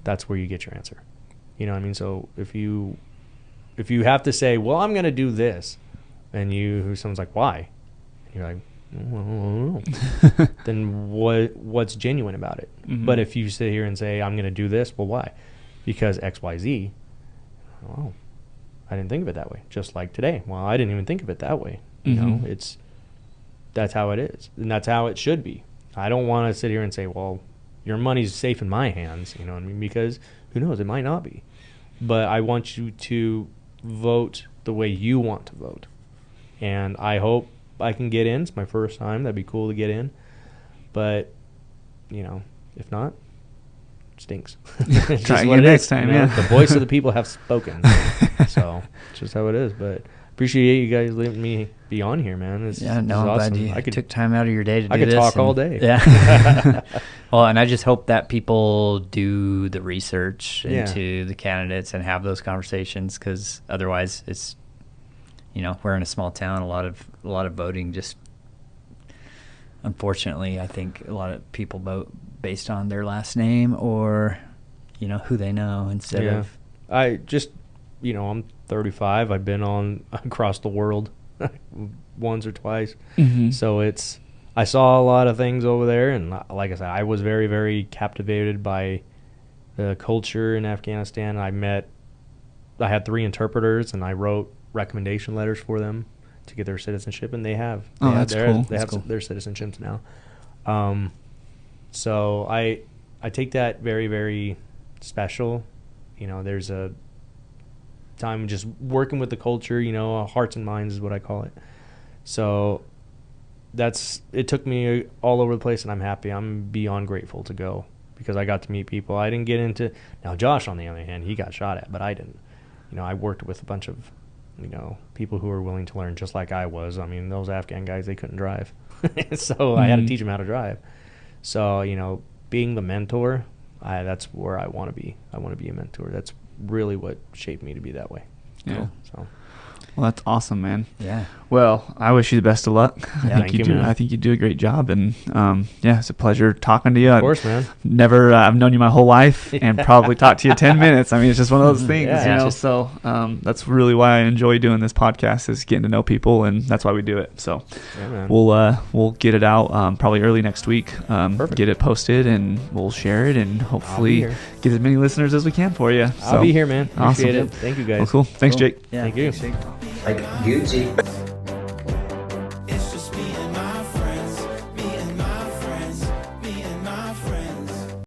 Speaker 2: that's where you get your answer. You know what I mean? So if you have to say, well, I'm going to do this, and someone's like, why? And you're like, well, I don't know. Then what's genuine about it? Mm-hmm. But if you sit here and say, I'm going to do this, well, why? Because X, Y, Z. Oh, I didn't think of it that way. Just like today. Well, I didn't even think of it that way. That's how it is, and that's how it should be. I don't want to sit here and say, well, your money's safe in my hands. You know what I mean? Because who knows? It might not be. But I want you to vote the way you want to vote, and I hope I can get in. It's my first time. That'd be cool to get in. But if not, stinks.
Speaker 1: Try again next time. Yeah,
Speaker 2: the voice of the people have spoken. So it's just how it is. But appreciate you guys letting me be on here, man.
Speaker 3: I'm glad you took time out of your day to do this.
Speaker 2: I could talk all day.
Speaker 3: Yeah. Well, and I just hope that people do the research into the candidates and have those conversations, because otherwise it's we're in a small town. A lot of voting just, unfortunately, I think a lot of people vote based on their last name or who they know instead of.
Speaker 2: I just I'm 35. I've been on across the world once or twice. So I saw a lot of things over there, and like I said, I was very, very captivated by the culture in Afghanistan. I had 3 interpreters, and I wrote recommendation letters for them to get their citizenship, and they have their citizenships now. So I take that very, very special. There's a time just working with the culture, hearts and minds is what I call it. So it took me all over the place, and I'm happy. I'm beyond grateful to go, because I got to meet people. I didn't get into, now Josh, on the other hand, he got shot at, but I didn't. I worked with a bunch of, people who were willing to learn just like I was. I mean, those Afghan guys, they couldn't drive. So I had to teach them how to drive. So, being the mentor, that's where I want to be. I want to be a mentor. That's really what shaped me to be that way.
Speaker 1: Yeah.
Speaker 2: Cool. So.
Speaker 1: Well, that's awesome, man.
Speaker 3: Yeah.
Speaker 1: Well, I wish you the best of luck.
Speaker 2: Yeah, thank you, man.
Speaker 1: I think you do a great job, and it's a pleasure talking to you.
Speaker 2: Of course, man.
Speaker 1: I've known you my whole life, and probably talked to you 10 minutes. I mean, it's just one of those things, So that's really why I enjoy doing this podcast, is getting to know people, and that's why we do it. So we'll get it out probably early next week. Get it posted, and we'll share it, and hopefully get as many listeners as we can for you.
Speaker 2: I'll be here, man. Appreciate
Speaker 1: it.
Speaker 2: Thank you, guys.
Speaker 1: Well, cool. Thanks, Jake.
Speaker 3: Yeah.
Speaker 2: Thank you.
Speaker 3: Like Gucci.